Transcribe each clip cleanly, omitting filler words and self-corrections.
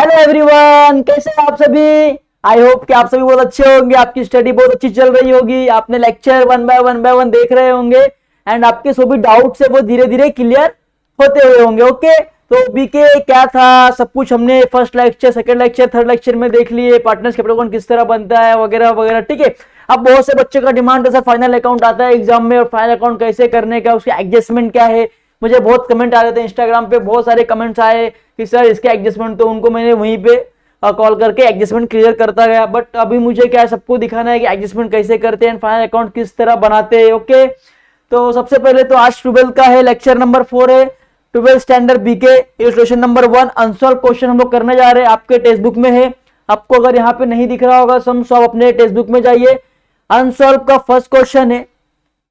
Hello everyone, कैसे हैं आप सभी। आई होप कि आप सभी बहुत अच्छे होंगे, आपकी स्टडी बहुत अच्छी चल रही होगी, आपने लेक्चर वन बाय वन देख रहे होंगे एंड आपके सभी डाउट्स है वो धीरे धीरे क्लियर होते हुए होंगे। ओके, तो बीके क्या था, सब कुछ हमने first lecture, second lecture, third lecture में देख लिए। पार्टनर्स कैपिटल अकाउंट किस तरह बनता है वगैरह वगैरह। ठीक है, अब बहुत से बच्चों का डिमांड है सर फाइनल अकाउंट आता है एग्जाम में और फाइनल अकाउंट कैसे करने का, उसके एडजस्टमेंट क्या है। मुझे बहुत कमेंट आ रहे थे इंस्टाग्राम पे, बहुत सारे कमेंट्स आए कि सर इसके एडजस्टमेंट, तो उनको मैंने वहीं पे कॉल करके एडजस्टमेंट क्लियर करता गया। बट अभी मुझे क्या है, सबको दिखाना है कि एडजस्टमेंट कैसे करते हैं, फाइनल अकाउंट किस तरह बनाते हैं। ओके, तो सबसे पहले तो आज 12 का है, लेक्चर नंबर 4 है, 12 स्टैंडर्ड बीके इलस्ट्रेशन नंबर 1 अनसॉल्व क्वेश्चन हम लोग करने जा रहे हैं। आपके टेक्स्ट बुक में है, आपको अगर यहाँ पे नहीं दिख रहा होगा सम सॉल्व, अपने टेक्स्ट बुक में जाइए। अनसॉल्व का फर्स्ट क्वेश्चन है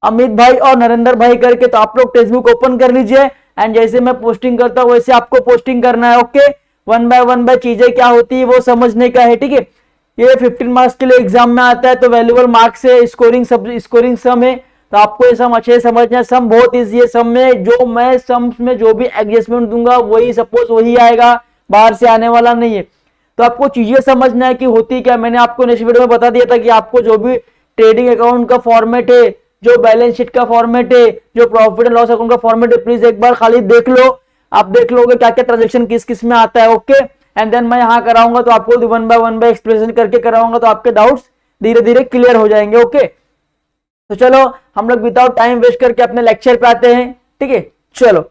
अमित भाई और नरेंद्र भाई करके, तो आप लोग टेक्स्ट बुक ओपन कर लीजिए एंड जैसे मैं पोस्टिंग करता हूं वैसे आपको पोस्टिंग करना है। ओके, वन बाय चीजें क्या होती है वो समझने का है। ठीक है, ये 15 मार्क्स के लिए एग्जाम में आता है, तो वैल्यूएबल मार्क्स है, स्कोरिंग सम है, तो आपको ये सम अच्छे से समझना है। सम बहुत इजी है, सम में जो मैं सम्स में जो भी एडजस्टमेंट दूंगा वही सपोज वही आएगा, बाहर से आने वाला नहीं है। तो आपको चीजें समझना है कि होती क्या। मैंने आपको नेक्स्ट वीडियो में बता दिया था कि आपको जो भी ट्रेडिंग अकाउंट का फॉर्मेट है, जो बैलेंस शीट का फॉर्मेट है, जो प्रॉफिट एंड लॉस अकाउंट का फॉर्मेट है, प्लीज एक बार खाली देख लो। आप देख लोगे क्या क्या ट्रांजेक्शन किस किस में आता है। ओके, एंड देन मैं यहाँ कराऊंगा तो आपको वन बाय एक्सप्लेनेशन करके कराऊंगा, तो आपके डाउट्स धीरे धीरे क्लियर हो जाएंगे। ओके, तो चलो हम लोग विदाउट टाइम वेस्ट करके अपने लेक्चर पे आते हैं। ठीक है, चलो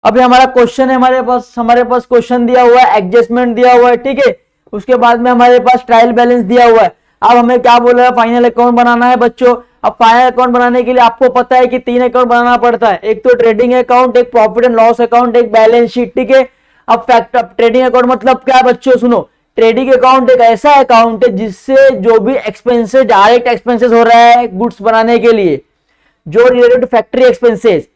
अभी हमारा क्वेश्चन है, हमारे पास क्वेश्चन दिया हुआ है, एडजस्टमेंट दिया हुआ है। ठीक है, उसके बाद में हमारे पास ट्रायल बैलेंस दिया हुआ है। अब हमें क्या बोला है, फाइनल अकाउंट बनाना है बच्चों। अब फाइनल अकाउंट बनाने के लिए आपको पता है कि 3 अकाउंट बनाना पड़ता है, एक तो ट्रेडिंग अकाउंट, एक प्रॉफिट एंड लॉस अकाउंट, एक बैलेंस शीट। ठीक है, अब ट्रेडिंग अकाउंट मतलब क्या है बच्चों, सुनो। ट्रेडिंग अकाउंट एक ऐसा अकाउंट है जिससे जो भी एक्सपेंसेस, डायरेक्ट एक्सपेंसेस हो रहा है गुड्स बनाने के लिए, जो related to factory expenses,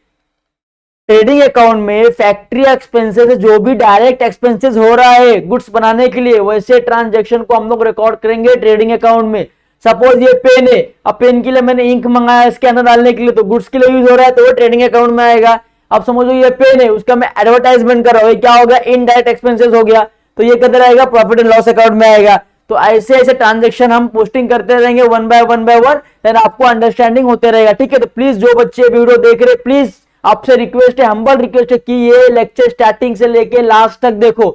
trading account में फैक्ट्री एक्सपेंसेस जो भी डायरेक्ट एक्सपेंसेस हो रहा है गुड्स बनाने के लिए, वैसे ट्रांजैक्शन को हम लोग रिकॉर्ड करेंगे ट्रेडिंग अकाउंट में। सपोज ये पेन है, अब पेन के लिए मैंने इंक मंगाया इसके अंदर डालने के लिए, तो गुड्स के लिए यूज हो रहा है, तो वो ट्रेडिंग अकाउंट में आएगा। अब समझो ये पेन है, उसका मैं एडवर्टाइजमेंट कर रहा हूँ, क्या हो गया, इनडायरेक्ट एक्सपेंसेस हो गया, तो ये किधर आएगा, प्रॉफिट एंड लॉस अकाउंट में आएगा। तो ऐसे ऐसे ट्रांजेक्शन हम पोस्टिंग करते रहेंगे वन बाय वन, देन आपको अंडरस्टैंडिंग होते रहेगा। ठीक है, तो प्लीज जो बच्चे वीडियो देख रहे, प्लीज आपसे रिक्वेस्ट है, हम्बल रिक्वेस्ट है कि ये लेक्चर स्टार्टिंग से लेके लास्ट तक देखो,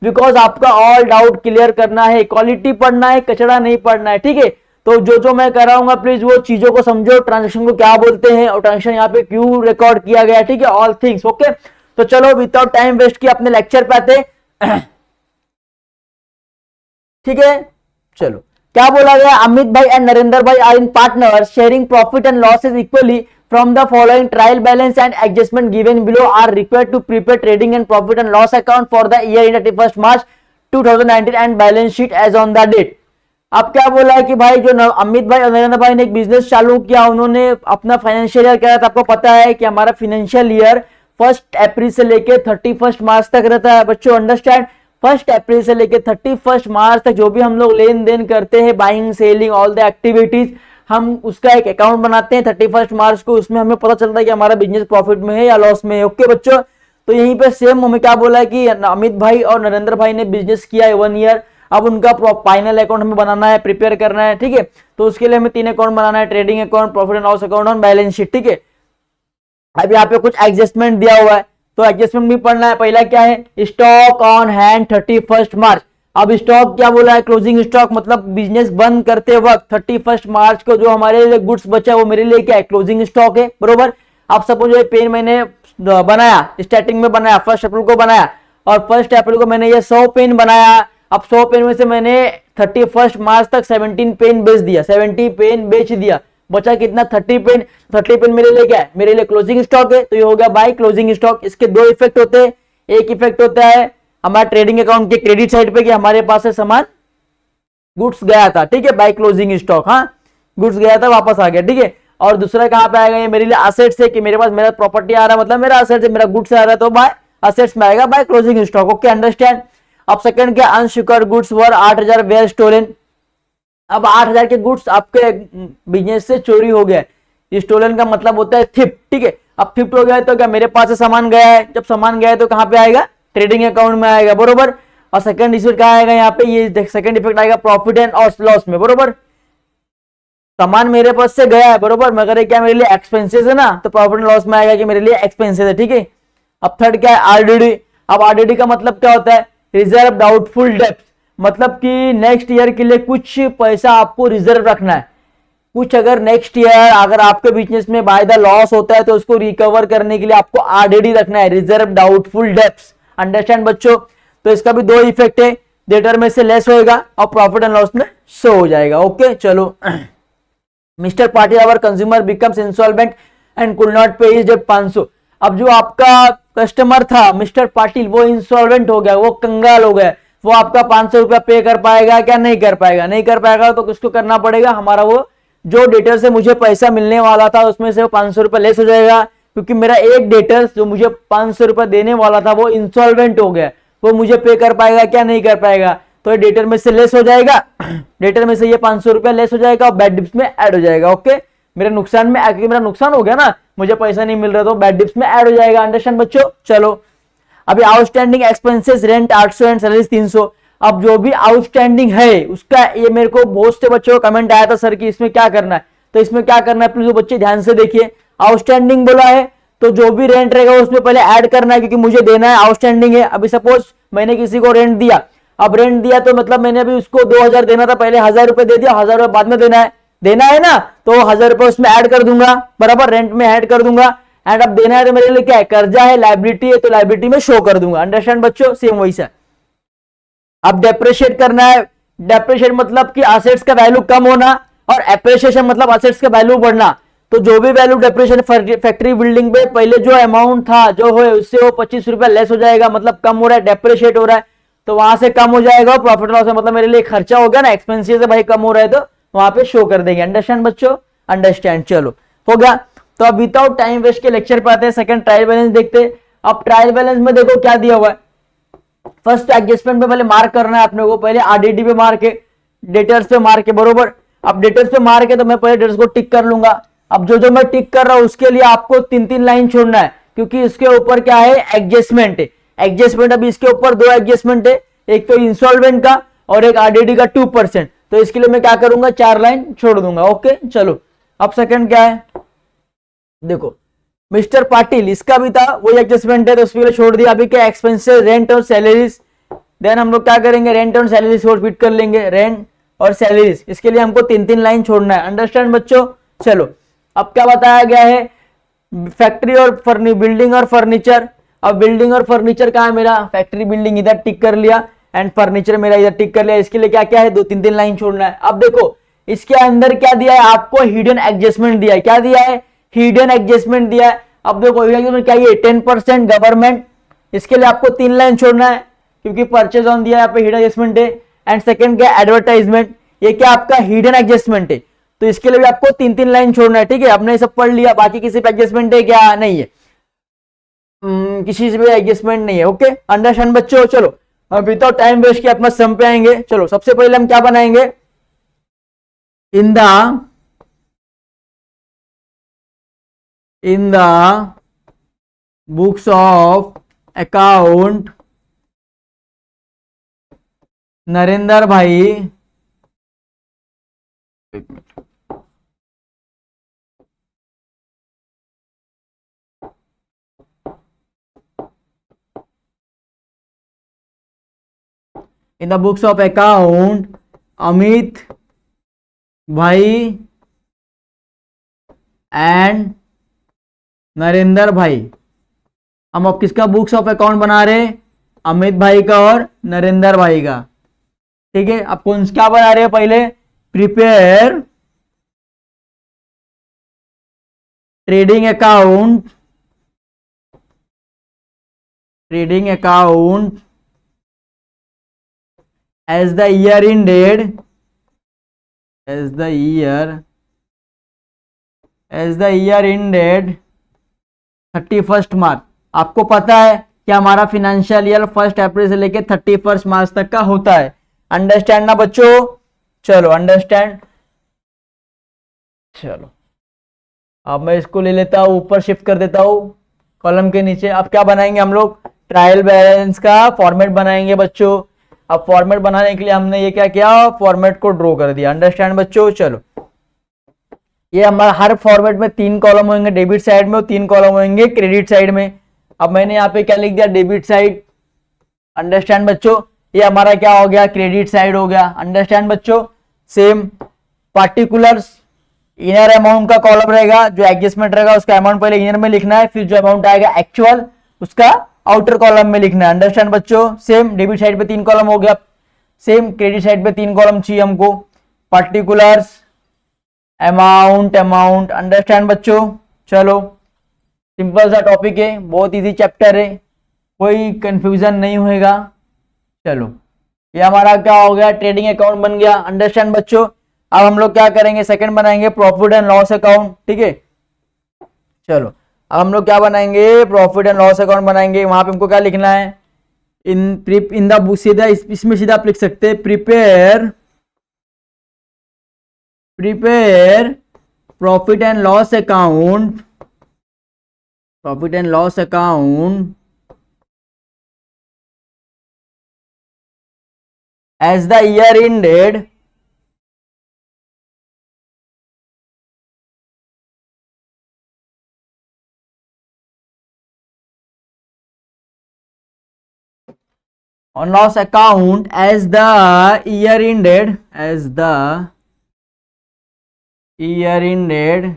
बिकॉज आपका ऑल डाउट क्लियर करना है, क्वालिटी पढ़ना है, कचड़ा नहीं पढ़ना है। ठीक है, तो जो मैं कराऊंगा प्लीज वो चीजों को समझो, ट्रांजेक्शन को क्या बोलते हैं और ट्रांजेक्शन यहाँ पे क्यों रिकॉर्ड किया गया। ठीक है, ऑल थिंग्स। ओके, तो चलो विदाउट टाइम वेस्ट किए अपने लेक्चर पे आते। ठीक है, चलो क्या बोला गया, अमित भाई and Narendra bhai are in partner sharing profit and losses equally from the following trial balance and adjustment given below are required to prepare trading and profit and loss account for the year ended 31st March 2019 and balance sheet as on the date। अब क्या बोला है कि भाई जो अमित भाई और नरेंद्र भाई ने एक बिजनेस चालू किया, उन्होंने अपना फाइनेंशियल ईयर क्या था, आपको पता है कि हमारा फाइनेंशियल ईयर 1 अप्रैल से लेके 31 मार्च तक रहता है बच्चों। अंडरस्टैंड, 1 अप्रैल से लेके 31 मार्च तक जो भी हम लोग लेन देन करते हैं, buying selling all the activities, हम उसका एक अकाउंट बनाते हैं 31 मार्च को, उसमें हमें पता चलता है कि हमारा बिजनेस प्रॉफिट में है या लॉस में है। ओके बच्चों, तो यहीं पे सेम हमें क्या बोला है कि अमित भाई और नरेंद्र भाई ने बिजनेस किया है 1 ईयर, अब उनका फाइनल अकाउंट हमें बनाना है, प्रिपेयर करना है। ठीक है, तो उसके लिए हमें 3 अकाउंट बनाना है, trading account, profit and loss account और बैलेंस शीट। ठीक है, अब यहाँ पे कुछ एडजस्टमेंट दिया हुआ है, तो एडजस्टमेंट भी पढ़ना है। पहला क्या है, स्टॉक ऑन हैंड 31 मार्च। अब स्टॉक क्या बोला है, क्लोजिंग स्टॉक, मतलब बिजनेस बंद करते वक्त 31 मार्च को जो हमारे लिए गुड्स बचा वो मेरे लिए क्या है, क्लोजिंग स्टॉक है। बरोबर, आप सपोज ये पेन मैंने बनाया, स्टार्टिंग में बनाया, 1 अप्रैल को बनाया, और 1 अप्रैल को मैंने ये 100 पेन बनाया। अब 100 पेन में से मैंने 31 मार्च तक 17 पेन बेच दिया, 70 पेन बेच दिया, बचा कितना, 30 पेन। 30 पेन मेरे लिए क्या है, मेरे लिए क्लोजिंग स्टॉक है, तो ये हो गया बाय क्लोजिंग स्टॉक। इसके 2 इफेक्ट होते हैं, एक इफेक्ट होता है हमारा ट्रेडिंग अकाउंट के क्रेडिट साइड पे कि हमारे पास से सामान गुड्स गया था, ठीक है, बाय क्लोजिंग स्टॉक, हाँ गुड्स गया था वापस आ गया। ठीक है, और दूसरा कहां पे आएगा, ये मेरे लिए असेट्स है कि मेरे पास मेरा प्रॉपर्टी आ रहा है, मतलब मेरा असेट्स है, मेरा गुड्स आ रहा है, तो बाय असेट्स में आएगा, by closing stock. Okay, understand. अब सेकंड क्या, unsecured goods worth 8000 were stolen. अब 8000 के गुड्स आपके बिजनेस से चोरी हो गया, स्टोलन का मतलब होता है थिफ्ट। ठीक है, अब थिफ्ट हो गया है तो क्या मेरे पास से सामान गया है, जब सामान गया है तो कहां पे आएगा, ट्रेडिंग अकाउंट में आएगा, बरोबर। और सेकंड इफेक्ट क्या आएगा यहाँ पे, ये सेकंड इफेक्ट आएगा प्रॉफिट एंड लॉस में, बरोबर। सामान मेरे पास से गया है, बरोबर, मगर ये क्या मेरे लिए एक्सपेंसेस है ना, तो प्रॉफिट एंड लॉस में आएगा कि मेरे लिए एक्सपेंसेस है, ठीक है। अब थर्ड क्या है, आरडीडी। अब आरडीडी का मतलब क्या होता है, रिजर्व डाउटफुल डेप्थ, मतलब कि नेक्स्ट ईयर के लिए कुछ पैसा आपको रिजर्व रखना है। कुछ अगर नेक्स्ट ईयर अगर आपके बिजनेस में बाय द लॉस होता है तो उसको रिकवर करने के लिए आपको आरडीडी रखना है, रिजर्व डाउटफुल डेप्थ। अंडरस्टैंड बच्चों। तो इसका भी दो इफेक्ट है, डेटर में से लेस होएगा और प्रॉफिट एंड लॉस में शो हो जाएगा। ओके चलो। Mister Patil our consumer becomes insolvent and could not pay his debt 500। अब जो आपका कस्टमर था मिस्टर पाटिल वो इंसॉल्वेंट हो गया, वो कंगाल हो गया, वो आपका 500 रुपया पे कर पाएगा क्या, नहीं कर पाएगा। नहीं कर पाएगा तो किसको करना पड़ेगा, हमारा वो जो डेटर से मुझे पैसा मिलने वाला था उसमें से 500 रुपया लेस हो जाएगा, क्योंकि मेरा एक डेटर जो मुझे 500 रुपया देने वाला था वो इंसॉल्वेंट हो गया, वो मुझे पे कर पाएगा क्या, नहीं कर पाएगा। तो ये डेटर में से लेस हो जाएगा, डेटर में से ये 500 रुपया लेस हो जाएगा और बैड डिप्स में ऐड हो जाएगा। ओके, मेरे नुकसान में, मेरा नुकसान हो गया ना, मुझे पैसा नहीं मिल रहा तो बैड डिप्स में ऐड हो जाएगा। अंडरस्टैंड बच्चों। चलो अभी outstanding expenses rent 800 and salary 300। अब जो भी आउटस्टैंडिंग है उसका, ये मेरे को बहुत से बच्चों का कमेंट आया था सर कि इसमें क्या करना है, तो इसमें क्या करना है प्लीज बच्चे ध्यान से देखिए। आउटस्टैंडिंग बोला है तो जो भी रेंट रहेगा उसमें पहले ऐड करना है, क्योंकि मुझे देना है, आउटस्टैंडिंग है। अभी सपोज मैंने किसी को रेंट दिया, अब रेंट दिया तो मतलब मैंने अभी उसको 2000 देना था, पहले 1000 रुपए दे दिया, 1000 रुपए बाद में देना है ना, तो 1000 रुपए उसमें ऐड कर दूंगा, बराबर, रेंट में ऐड कर दूंगा। एंड अब देना है तो मेरे लिए क्या है, कर्जा है, लाइबिलिटी है, तो लाइबिलिटी में शो कर दूंगा। अंडरस्टैंड बच्चों, सेम वैसा। अब डेप्रिशिएट करना है, डेप्रिशिएट मतलब कि असेट्स का वैल्यू कम होना, और एप्रिसिएशन मतलब असेट्स का वैल्यू बढ़ना। तो जो भी वैल्यू डेप्रिशिएशन फैक्ट्री बिल्डिंग पे पहले जो अमाउंट था जो है उससे वो 25 रुपया लेस हो जाएगा, मतलब कम हो रहा है, डेप्रिशिएट हो रहा है, तो वहां से कम हो जाएगा। प्रॉफिट लॉस मतलब मेरे लिए खर्चा हो गया ना, एक्सपेंसिव से भाई कम हो रहा है तो वहां पे शो कर देंगे। अंडरस्टैंड बच्चों, अंडरस्टैंड। चलो हो गया। तो अब विदाउट टाइम वेस्ट के लेक्चर पे आते हैं, सेकंड ट्रायल बैलेंस देखते हैं। अब ट्रायल बैलेंस में देखो क्या दिया हुआ है, फर्स्ट एडजस्टमेंट पे पहले मार्क करना है अपने को, पहले आरडीडी पे मार के, डेटर्स पे मार के, बरोबर। अब डेटर्स पे मार के तो मैं पहले डेटर्स को टिक कर लूंगा। अब जो जो मैं टिक कर रहा हूं उसके लिए आपको 3-3 लाइन छोड़ना है, क्योंकि इसके ऊपर क्या है, एडजस्टमेंट है। एडजस्टमेंट अभी इसके ऊपर 2 एडजस्टमेंट है, एक तो इंस्टॉलमेंट का और एक आरडीडी का 2%। तो इसके लिए मैं क्या करूंगा, 4 लाइन छोड़ दूंगा। ओके चलो। अब सेकंड क्या है, देखो मिस्टर पाटिल, इसका भी था वही एडजस्टमेंट है तो उसके लिए छोड़ दिया। अभी क्या, एक्सपेंसेस, रेंट और सैलरीज। देन हम लोग क्या करेंगे, रेंट और सैलरीज को रिपीट कर लेंगे, रेंट और सैलरीज, इसके लिए हमको 3-3 लाइन छोड़ना है। अंडरस्टैंड बच्चों। चलो अब क्या बताया गया है, फैक्ट्री और बिल्डिंग और फर्नीचर। अब बिल्डिंग और फर्नीचर कहाँ है मेरा, फैक्ट्री बिल्डिंग इधर टिक कर लिया, एंड फर्नीचर मेरा इधर टिक कर लिया। इसके लिए क्या क्या है, 2-3 लाइन छोड़ना है। अब देखो इसके अंदर क्या दिया है आपको, हिडन एडजस्टमेंट दिया है। क्या दिया है, हिडन एडजस्टमेंट दिया है। अब देखो क्या ये 10% गवर्नमेंट, इसके लिए आपको 3 लाइन छोड़ना है, क्योंकि परचेज ऑन दिया है, यहाँ पे हिडन एडजस्टमेंट है। एंड सेकंड क्या, एडवर्टाइजमेंट, ये क्या आपका हिडन एडजस्टमेंट है, तो इसके लिए भी आपको 3-3 लाइन छोड़ना है। ठीक है, आपने सब पढ़ लिया, बाकी किसी पे एडजस्टमेंट है क्या, नहीं है, किसी से भी एडजस्टमेंट नहीं है। ओके अंडरस्टैंड बच्चों। चलो अब विदाउट टाइम वेस्ट किए अपना सम पे आएंगे। चलो सबसे पहले हम क्या बनाएंगे, in the books of account Narendra भाई, in the books of account Amit भाई एंड नरेंद्र भाई। हम अब किसका बुक्स ऑफ अकाउंट बना रहे हैं, अमित भाई का और नरेंद्र भाई का। ठीक है, अब कौन क्या बना रहे हैं, पहले prepare trading account as the year ended 31st मार्च। आपको पता है कि हमारा फाइनेंशियल ईयर 1 अप्रैल से लेके 31 मार्च तक का होता है। अंडरस्टैंड ना बच्चों। चलो अंडरस्टैंड। चलो अब मैं इसको ले लेता हूं, ऊपर शिफ्ट कर देता हूं कॉलम के नीचे। अब क्या बनाएंगे हम लोग, ट्रायल बैलेंस का फॉर्मेट बनाएंगे बच्चों। अब फॉर्मेट बनाने के लिए हमने ये क्या किया, फॉर्मेट को ड्रॉ कर दिया। अंडरस्टैंड बच्चों। चलो ये हमारा हर फॉर्मेट में 3 कॉलम होंगे डेबिट साइड में और 3 कॉलम होंगे क्रेडिट साइड में। अब मैंने यहाँ पे क्या लिख दिया, डेबिट साइड। अंडरस्टैंड बच्चों। ये हमारा क्या हो गया, क्रेडिट साइड हो गया। अंडरस्टैंड बच्चों। सेम पार्टिकुलर्स, इनर अमाउंट का कॉलम रहेगा, जो एडजस्टमेंट रहेगा उसका अमाउंट पहले इनर में लिखना है, फिर जो अमाउंट आएगा एक्चुअल उसका आउटर कॉलम में लिखना है। अंडरस्टैंड बच्चों। सेम डेबिट साइड पे 3 कॉलम हो गया, सेम क्रेडिट साइड पे 3 कॉलम चाहिए हमको, पार्टिकुलर्स, अमाउंट, अमाउंट। अंडरस्टैंड बच्चों। चलो सिंपल सा टॉपिक है, बहुत इजी चैप्टर है, कोई कंफ्यूजन नहीं होएगा। चलो ये हमारा क्या हो गया, ट्रेडिंग अकाउंट बन गया। अंडरस्टैंड बच्चों। अब हम लोग क्या करेंगे, सेकंड बनाएंगे प्रॉफिट एंड लॉस अकाउंट। ठीक है, चलो अब हम लोग क्या बनाएंगे, प्रॉफिट एंड लॉस अकाउंट बनाएंगे। वहां पे हमको क्या लिखना है, इन द बुक, सीधा इसमें सीधा आप लिख सकते हैं, prepare profit and loss account, profit and loss account as the year ended on loss account as the year ended, as the year ended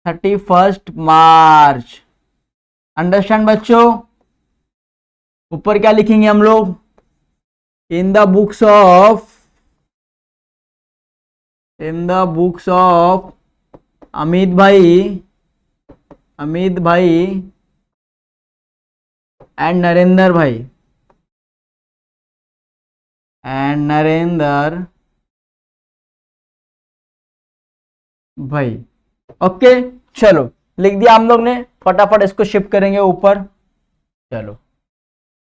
31st March। Understand बच्चों। ऊपर क्या लिखेंगे हम लोग, in the books of Amit भाई and Narendra भाई। Okay चलो लिख दिया हम लोग ने, फटाफट इसको शिफ्ट करेंगे ऊपर। चलो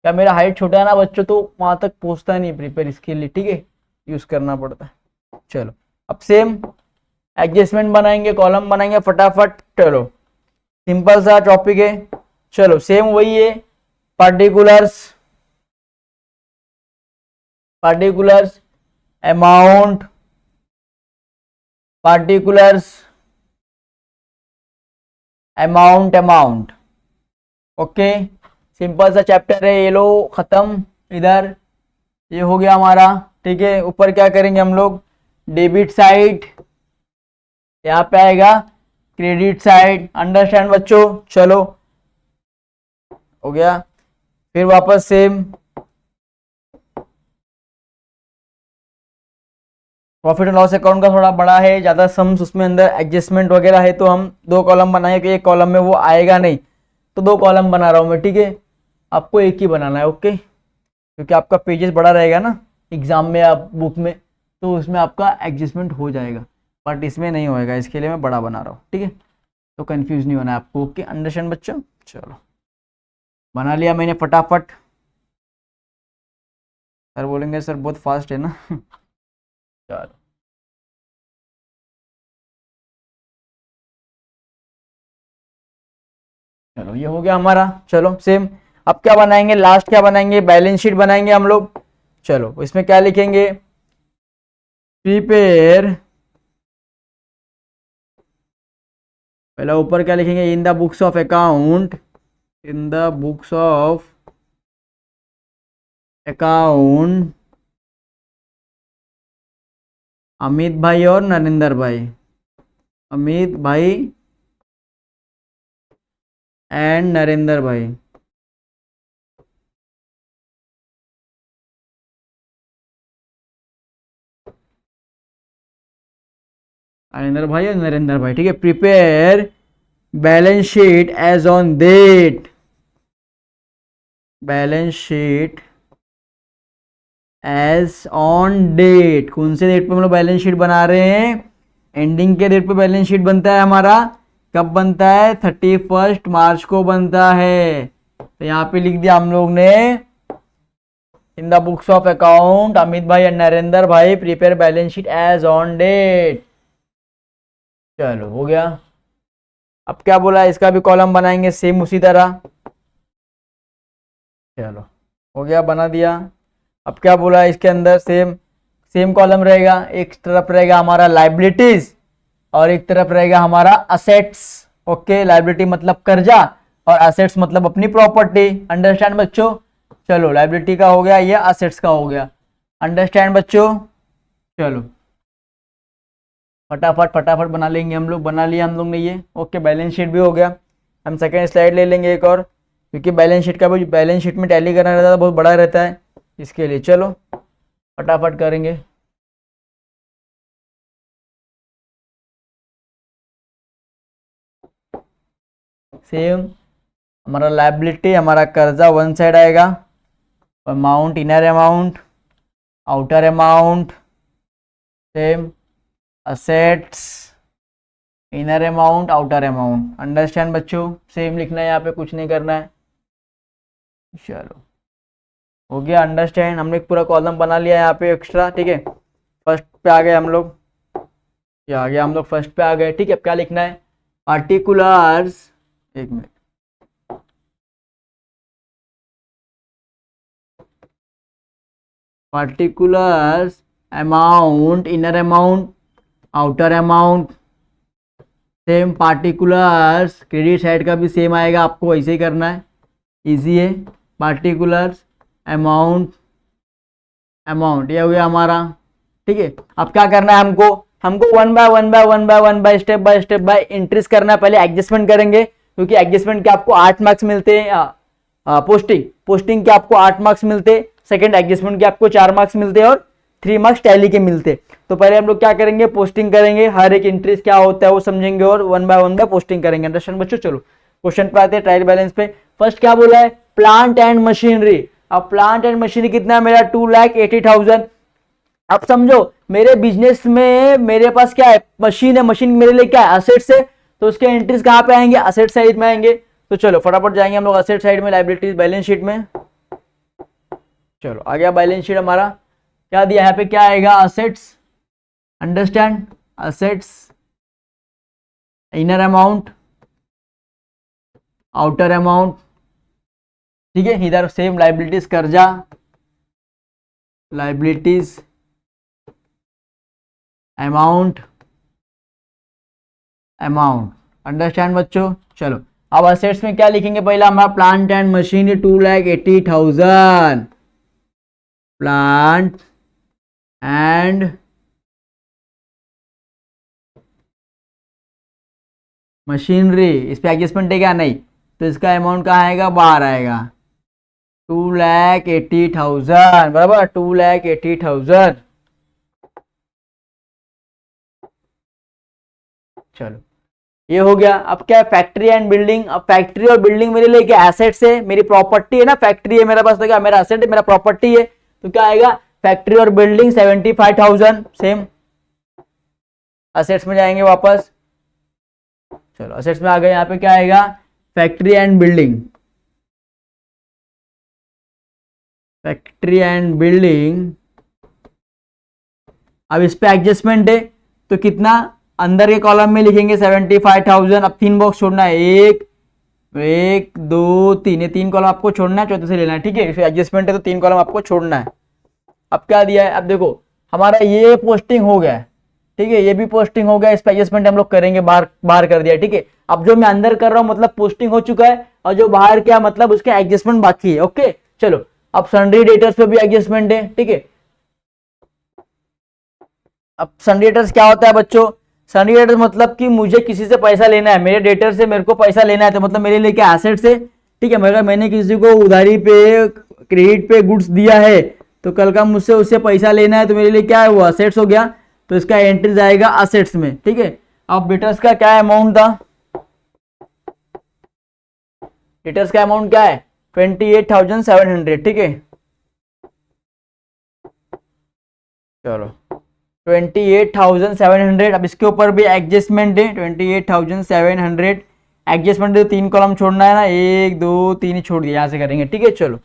क्या मेरा हाइट छोटा है ना बच्चों, तो वहां तक पहुंचता नहीं प्रिपेयर इसके लिए, ठीक है, यूज करना पड़ता है। चलो अब सेम एडजस्टमेंट बनाएंगे, कॉलम बनाएंगे फटाफट। चलो सिंपल सा टॉपिक है। चलो सेम वही है, particulars amount, particulars amount. Okay simple सा चैप्टर है, ये लो खत्म। इधर ये हो गया हमारा, ठीक है। ऊपर क्या करेंगे हम लोग, डेबिट साइड, यहाँ पे आएगा क्रेडिट साइड। अंडरस्टैंड बच्चों। चलो हो गया, फिर वापस same profit and loss account का थोड़ा बड़ा है, ज्यादा सम्स उसमें अंदर एडजस्टमेंट वगैरह है, तो हम 2 कॉलम बनाए कि एक कॉलम में वो आएगा नहीं, तो 2 कॉलम बना रहा हूं मैं, ठीक है। आपको एक ही बनाना है, ओके, क्योंकि आपका पेजेस बड़ा रहेगा ना एग्जाम में या बुक में, तो उसमें आपका एडजस्टमेंट हो जाएगा, बट इसमें नहीं होएगा, इसके लिए मैं बड़ा बना रहा हूँ, ठीक है। तो कंफ्यूज नहीं होना है आपको, ओके। अंडरस्टैंड बच्चों। चलो बना लिया मैंने फटाफट। सर बोलेंगे सर बहुत फास्ट है ना चलो चलो ये हो गया हमारा। चलो सेम अब क्या बनाएंगे, लास्ट क्या बनाएंगे, बैलेंस शीट बनाएंगे हम लोग। चलो इसमें क्या लिखेंगे, प्रिपेयर, पहले ऊपर क्या लिखेंगे, इन the books of account, in the books of account Amit भाई और नरेंद्र भाई, अमित भाई एंड नरेंद्र भाई। नरेंद्र भाई, ठीक है। Prepare balance sheet as on date, balance sheet as on date, कौन से डेट पे हम लोग बैलेंस शीट बना रहे हैं, एंडिंग के डेट पे बैलेंस शीट बनता है हमारा। कब बनता है, 31 मार्च को बनता है। तो यहाँ पे लिख दिया हम लोग ने, in the books of account Amit भाई and Narendra bhai prepare balance sheet as on date. चलो हो गया। अब क्या बोला, इसका भी कॉलम बनाएंगे सेम उसी तरह, चलो हो गया, बना दिया। अब क्या बोला है इसके अंदर, सेम सेम कॉलम रहेगा, एक तरफ रहेगा हमारा लाइबिलिटीज और एक तरफ रहेगा हमारा असेट्स। ओके, लाइबिलिटी मतलब कर्जा और असेट्स मतलब अपनी प्रॉपर्टी। अंडरस्टैंड बच्चों? चलो लाइबिलिटी का हो गया, ये असेट्स का हो गया। अंडरस्टैंड बच्चों? चलो फटाफट फटाफट बना लेंगे हम लोग, बना लिया हम लोग ने ये। ओके, बैलेंस शीट भी हो गया। हम सेकेंड स्लाइड ले लेंगे एक और, क्योंकि बैलेंस शीट का भी, बैलेंस शीट में टैली करना रहता है, बहुत बड़ा रहता है इसके लिए। चलो फटाफट करेंगे। सेम हमारा लायबिलिटी, हमारा कर्जा वन साइड आएगा, amount, inner amount, outer amount, same assets, inner amount, outer amount. Understand बच्चों? सेम लिखना है यहाँ पे, कुछ नहीं करना है। चलो हो गया अंडरस्टैंड। हमने एक पूरा कॉलम बना लिया यहाँ पे एक्स्ट्रा, ठीक है। फर्स्ट पे आ गए हम लोग, ये आ गया, हम लोग फर्स्ट पे आ गए, ठीक है। अब क्या लिखना है, पार्टिकुलर्स, एक minute, particulars amount, inner amount, outer amount, same particulars, credit side का भी सेम आएगा, आपको ऐसे ही करना है, इजी है। पार्टिकुलर्स अमाउंट, अमाउंट, ये हो गया हमारा, ठीक है। अब क्या करना है हमको, हमको one by step by increase करना है। पहले एडजस्टमेंट करेंगे, क्योंकि एडजस्टमेंट के आपको 8 मार्क्स मिलते हैं, पोस्टिंग के आपको 8 मार्क्स मिलते, सेकंड एडजस्टमेंट के आपको 4 मार्क्स मिलते और 3 मार्क्स टैली के मिलते। तो पहले हम लोग क्या करेंगे, पोस्टिंग करेंगे, हर एक इंट्रीज क्या होता है वो समझेंगे और वन बाय पोस्टिंग करेंगे। अंडरस्टैंड बच्चों? चलो क्वेश्चन पे आते हैं, ट्रायल बैलेंस पे। फर्स्ट क्या बोला है, प्लांट एंड मशीनरी। अब प्लांट एंड मशीनरी कितना है मेरा, 2,80,000। अब समझो मेरे बिजनेस में मेरे पास क्या है, मशीन है, मशीन मेरे लिए क्या है, असेट्स है। तो उसके एंट्रीज कहाँ पे आएंगे, असेट साइड में आएंगे। तो चलो फटाफट जाएंगे हम लोग असेट साइड में, लायबिलिटीज बैलेंस शीट में। चलो आ गया बैलेंस शीट हमारा, क्या दिया यहाँ पे, क्या आएगा, assets. Understand? Assets, inner amount, outer amount, ठीक है। इधर सेम लायबिलिटीज, कर्जा, लायबिलिटीज, अमाउंट, अमाउंट। अंडरस्टैंड बच्चों? चलो अब असेट्स में क्या लिखेंगे, पहला हमारा plant and machinery 2,80,000, plant and machinery. इस पे एडजस्टमेंट है क्या, नहीं, तो इसका अमाउंट कहाँ आएगा, बाहर आएगा, 2,80,000, बराबर, 2,80,000। चलो ये हो गया। अब क्या है, फैक्ट्री एंड बिल्डिंग। अब फैक्ट्री और बिल्डिंग मेरे लिए क्या, एसेट्स है, मेरी प्रॉपर्टी है ना, फैक्ट्री है मेरे पास, तो क्या मेरा एसेट है, मेरा प्रॉपर्टी है। तो क्या आएगा, फैक्ट्री और बिल्डिंग 75,000, सेम असेट्स में जाएंगे वापस। चलो असेट्स में आ गए, यहाँ पे क्या आएगा, factory and building, factory and building. अब इस पे एडजस्टमेंट है, तो कितना, अंदर के कॉलम में लिखेंगे 75,000। अब 3 बॉक्स छोड़ना है, 1 2 3, ये 3 कॉलम आपको छोड़ना है, चौथे से लेना है, ठीक है। एडजस्टमेंट है तो 3 कॉलम आपको छोड़ना है। अब क्या दिया है, अब देखो हमारा ये पोस्टिंग हो गया, ठीक है, ये भी पोस्टिंग हो गया, इस पे एडजस्टमेंट हम लोग करेंगे, बाहर कर दिया, ठीक है। अब जो मैं अंदर कर रहा हूं मतलब पोस्टिंग हो चुका है, और जो बाहर क्या मतलब उसका एडजस्टमेंट बाकी है। ओके चलो, अब सन्ड्री डेटर्स पे भी एडजस्टमेंट है, ठीक है। अब सन्ड्री डेटर्स क्या होता है बच्चों, सन्ड्री डेटर्स मतलब कि मुझे किसी से पैसा लेना है, मेरे डेटर से मेरे को पैसा लेना है, तो मतलब मेरे लिए क्या एसेट्स है, ठीक है। मगर मैंने किसी को उधारी पे, क्रेडिट पे गुड्स दिया है, तो कल का मुझसे उससे पैसा लेना है, तो मेरे लिए क्या है, वो असेट्स हो गया, तो इसका एंट्री जाएगा असेट्स में, ठीक है। अब डेटर्स का क्या अमाउंट था, डेटर्स का अमाउंट क्या है, 28,700, ठीक है। चलो 28,700। अब इसके ऊपर भी एडजस्टमेंट है, 28,700 एडजस्टमेंट है, 3 कॉलम छोड़ना है ना, 1 2 3 छोड़ दिया, यहां से करेंगे, ठीक है। चलो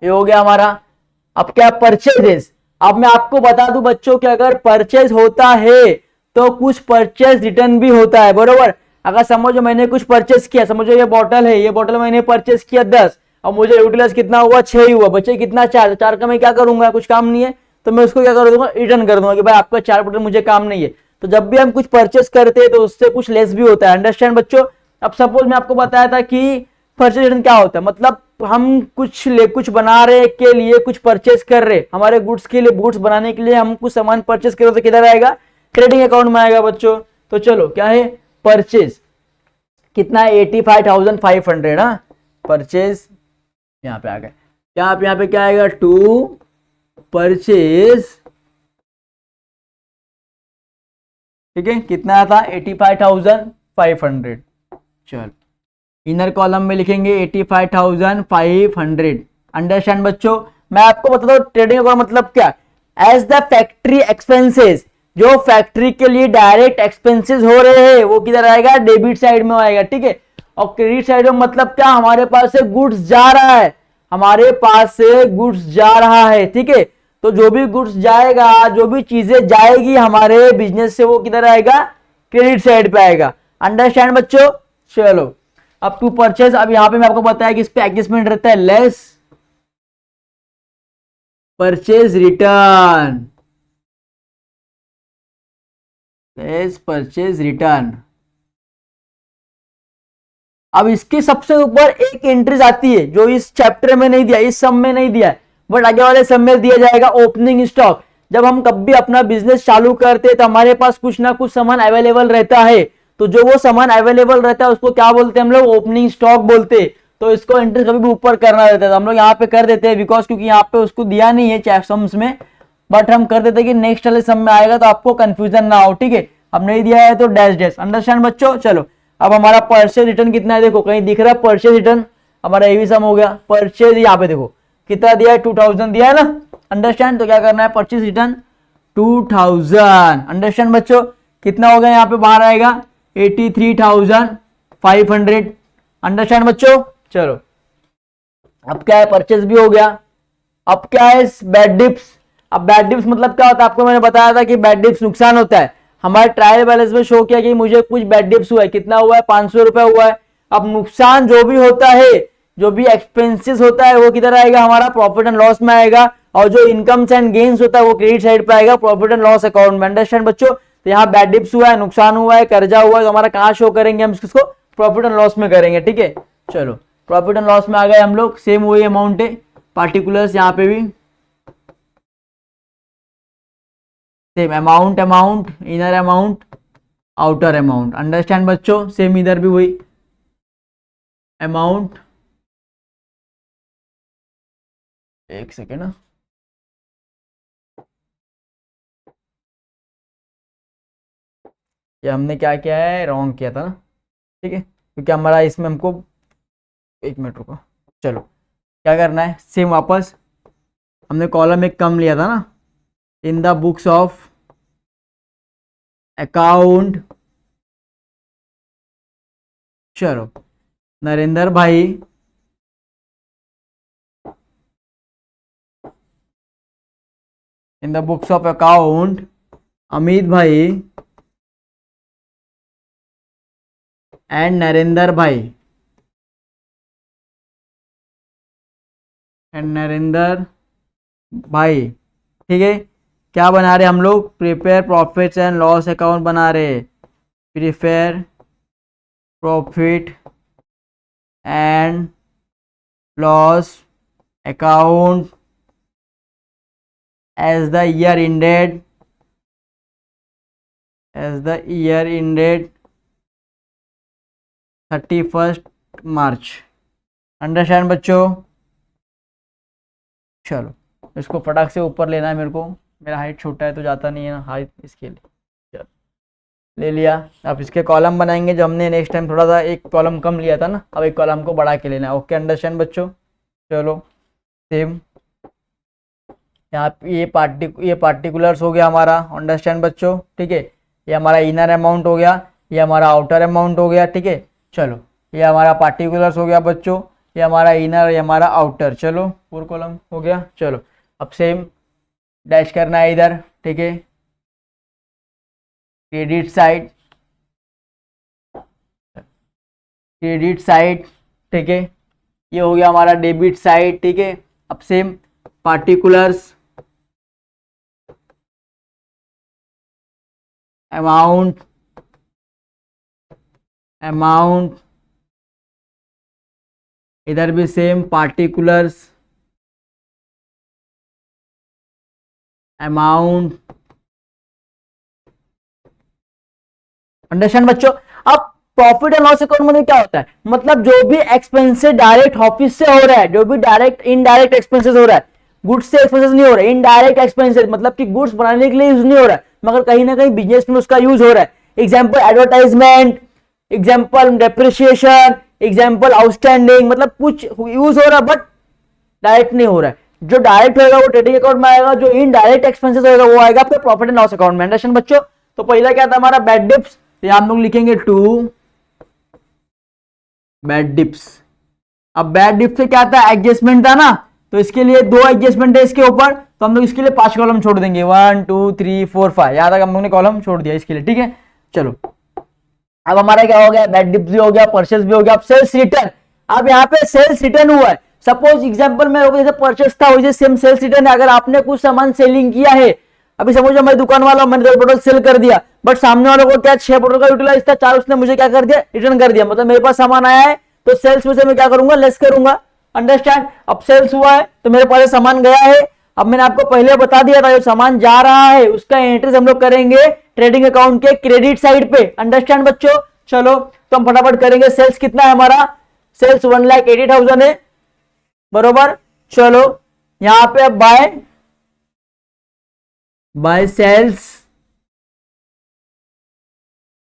ये हो गया हमारा। अब क्या, परचेजेस। अब मैं आपको बता दूं बच्चों कि अगर परचेज होता है तो कुछ परचेज रिटर्न भी होता है, बरोबर। अगर समझो मैंने कुछ परचेस किया, समझो ये बॉटल है, ये बॉटल मैंने परचेस किया 10, अब मुझे यूटिलाइज कितना हुआ 6 ही हुआ, बचे कितना 4, 4 का मैं क्या करूंगा, कुछ काम नहीं है तो मैं उसको क्या कर दूंगा, रिटर्न कर दूंगा कि भाई आपका 4 बॉटल मुझे काम नहीं है। तो जब भी हम कुछ परचेस करते हैं तो उससे कुछ लेस भी होता है, अंडरस्टैंड बच्चों। अब सपोज मैं आपको बताया था कि परचेज रिटर्न क्या होता है, मतलब हम कुछ बना रहे के लिए कुछ परचेस कर रहे, हमारे गुड्स के लिए, गुड्स बनाने के लिए हम कुछ सामान परचेस कर रहे तो किधर आएगा, ट्रेडिंग अकाउंट में आएगा बच्चों। तो चलो क्या है, परचेज कितना है 85,500, हाँ परचेज यहाँ पे आ गया, यहाँ पे क्या आएगा, टू परचेज, ठीक है कितना था 85,500। चलो इनर कॉलम में लिखेंगे 85,500, अंडरस्टैंड बच्चों। मैं आपको बता दूं ट्रेडिंग का मतलब क्या, एज द फैक्ट्री एक्सपेंसेस, जो फैक्ट्री के लिए डायरेक्ट एक्सपेंसेस हो रहे हैं वो किधर आएगा, डेबिट साइड में आएगा, ठीक है। और क्रेडिट साइड में मतलब क्या, हमारे पास से गुड्स जा रहा है, हमारे पास से गुड्स जा रहा है, ठीक है। तो जो भी गुड्स जाएगा, जो भी चीजें जाएगी हमारे बिजनेस से, वो किधर आएगा, क्रेडिट साइड पे आएगा, अंडरस्टैंड बच्चों। चलो अब टू परचेज, अब यहां पे मैं आपको बताया कि इस पे एडजस्टमेंट रहता है, less purchase return, less purchase return. अब इसके सबसे ऊपर एक एंट्रीज आती है जो इस चैप्टर में नहीं दिया, इस सम में नहीं दिया है, बट आगे वाले सम में दिया जाएगा, ओपनिंग स्टॉक। जब हम कभी अपना बिजनेस चालू करते हैं तो हमारे पास कुछ ना कुछ सामान अवेलेबल रहता है, तो जो वो सामान अवेलेबल रहता है उसको क्या बोलते हैं हम लोग, ओपनिंग स्टॉक बोलते हैं। तो इसको एंट्री कभी भी ऊपर करना रहता है, तो हम लोग यहाँ पे कर देते हैं, बिकॉज क्योंकि यहाँ पे उसको दिया नहीं है सम्स में, बट हम कर देते हैं कि नेक्स्ट वाले सम में आएगा तो आपको कंफ्यूजन ना हो, ठीक है। अब नहीं दिया है तो डैश डैश, अंडरस्टैंड बच्चों। चलो अब हमारा परचेज रिटर्न कितना है, देखो कहीं दिख रहा है परचेज रिटर्न, हमारा ये भी सम हो गया। परचेज यहाँ पे देखो कितना दिया है, 2000 दिया है ना, अंडरस्टैंड। तो क्या करना है, परचेज रिटर्न 2000, अंडरस्टैंड बच्चों। कितना हो गया यहाँ पे बाहर आएगा 83,500, अंडरस्टैंड बच्चों। चलो अब क्या है, परचेज भी हो गया। अब क्या है, बैड डिप्स। अब बैड डिप्स मतलब क्या होता है, आपको मैंने बताया था कि बैड डिप्स नुकसान होता है। हमारे ट्रायल बैलेंस में शो किया कि मुझे कुछ बैड डिप्स हुआ है, कितना हुआ है, 500 रुपए हुआ है। अब नुकसान जो भी होता है, जो भी एक्सपेंसेस होता है वो किधर आएगा, हमारा प्रॉफिट एंड लॉस में आएगा, और जो इनकम्स एंड गेन्स होता है वो क्रेडिट साइड पे आएगा, प्रॉफिट एंड लॉस अकाउंट में, अंडरस्टैंड बच्चों। तो यहाँ बैड डिप्स हुआ है, नुकसान हुआ है, कर्जा हुआ है, तो हमारा कहाँ शो करेंगे, हम इसको प्रॉफिट एंड लॉस में करेंगे, ठीक है। चलो प्रॉफिट एंड लॉस में आ गए हम लोग, सेम वही अमाउंट है, पार्टिकुलर्स यहाँ पे भी same amount, amount inner amount outer amount, understand बच्चों। सेम इधर भी वही अमाउंट, एक सेकेंड ना, ये हमने क्या किया है, रॉन्ग किया था ना, ठीक है, क्योंकि हमारा इसमें हमको, एक मिनट रुको, चलो क्या करना है, सेम वापस हमने कॉलम एक कम लिया था ना, इन द बुक्स ऑफ अकाउंट, चलो नरेंद्र भाई in the books of account Amit भाई एंड नरेंद्र भाई ठीक है। क्या बना रहे हम लोग, prepare profits and loss account बना रहे, prepare profit and loss account as the year ended 31st March, understand बच्चों। चलो इसको फटाक से ऊपर लेना है मेरे को, मेरा हाइट छोटा है तो जाता नहीं है ना हाइट, इसके लिए चलो ले लिया। अब इसके कॉलम बनाएंगे, जो हमने नेक्स्ट टाइम थोड़ा सा एक कॉलम कम लिया था ना, अब एक कॉलम को बढ़ा के लेना है, ओके अंडरस्टैंड बच्चों। चलो सेम यहाँ ये पार्टिकुलर्स हो गया हमारा, अंडरस्टैंड बच्चों, ठीक है। ये हमारा इनर अमाउंट हो गया, ये हमारा आउटर अमाउंट हो गया, ठीक है। चलो ये हमारा पार्टिकुलर्स हो गया बच्चों, ये हमारा इनर, ये हमारा आउटर, चलो फोर कॉलम हो गया। चलो अब सेम डैश करना है इधर, ठीक है, क्रेडिट साइड क्रेडिट साइड, ठीक है, ये हो गया हमारा डेबिट साइड, ठीक है। अब सेम पार्टिकुलर्स, अमाउंट, इधर भी सेम पार्टिकुलर्स, अमाउंट। अंडरस्टैंड बच्चों। अब प्रॉफिट एंड लॉस अकाउंट में क्या होता है, मतलब जो भी एक्सपेंसेस डायरेक्ट ऑफिस से हो रहा है, जो भी डायरेक्ट इनडायरेक्ट एक्सपेंसेस हो रहा है, गुड्स से एक्सपेंसेस नहीं हो रहा है, इनडायरेक्ट एक्सपेंसेस मतलब कि गुड्स बनाने के लिए यूज नहीं हो रहा है, मगर कहीं ना कहीं बिजनेस में उसका यूज हो रहा है। Example advertisement, example depreciation, example outstanding, मतलब कुछ यूज हो रहा है बट डायरेक्ट नहीं हो रहा है। जो डायरेक्ट होगा वो ट्रेडिंग अकाउंट में आएगा, जो इनडायरेक्ट एक्सपेंसेस होगा वो आएगा आपके प्रॉफिट एंड लॉस अकाउंट में। अंडरस्टैंड बच्चों। तो पहला क्या था हमारा बैड डिप्स, तो हम लोग लिखेंगे 2 बैड डिप्स। अब बैड डिप्स से क्या था, एडजस्टमेंट था ना, तो इसके लिए 2 एडजस्टमेंट है इसके ऊपर, तो हम लोग इसके लिए 5 कॉलम छोड़ देंगे, 1 2 3 4 5, यहां तक हम लोग ने कॉलम छोड़ दिया इसके लिए, ठीक है। चलो अब हमारा क्या हो गया, बैड डिप्स भी हो गया, परचेस भी हो गया। अब सेल्स रिटर्न, अब यहाँ पे सेल्स रिटर्न हुआ है, सपोज एग्जांपल में जैसे परचेस था वैसे सेम सेल्स रिटर्न है। अगर आपने कुछ सामान सेलिंग किया है, अभी समझो मैं दुकान वाला हूं, मैंने 10 बोतल सेल कर दिया, बट सामने वालों को क्या 6 बोतल का यूटिलाइज था, 4 उसने मुझे क्या कर दिया, रिटर्न कर दिया, मतलब मेरे पास सामान आया है तो सेल्स में से मैं क्या करूंगा, लेस करूंगा। अंडरस्टैंड। अब सेल्स हुआ है तो मेरे पास सामान गया है, अब मैंने आपको पहले बता दिया था जो सामान जा रहा है उसका एंट्रीज हम लोग करेंगे ट्रेडिंग अकाउंट के क्रेडिट साइड पे। अंडरस्टैंड बच्चों। चलो तो हम फटाफट करेंगे। सेल्स कितना है हमारा, सेल्स 1,80,000 है, बरोबर। चलो यहां पे अब बाय सेल्स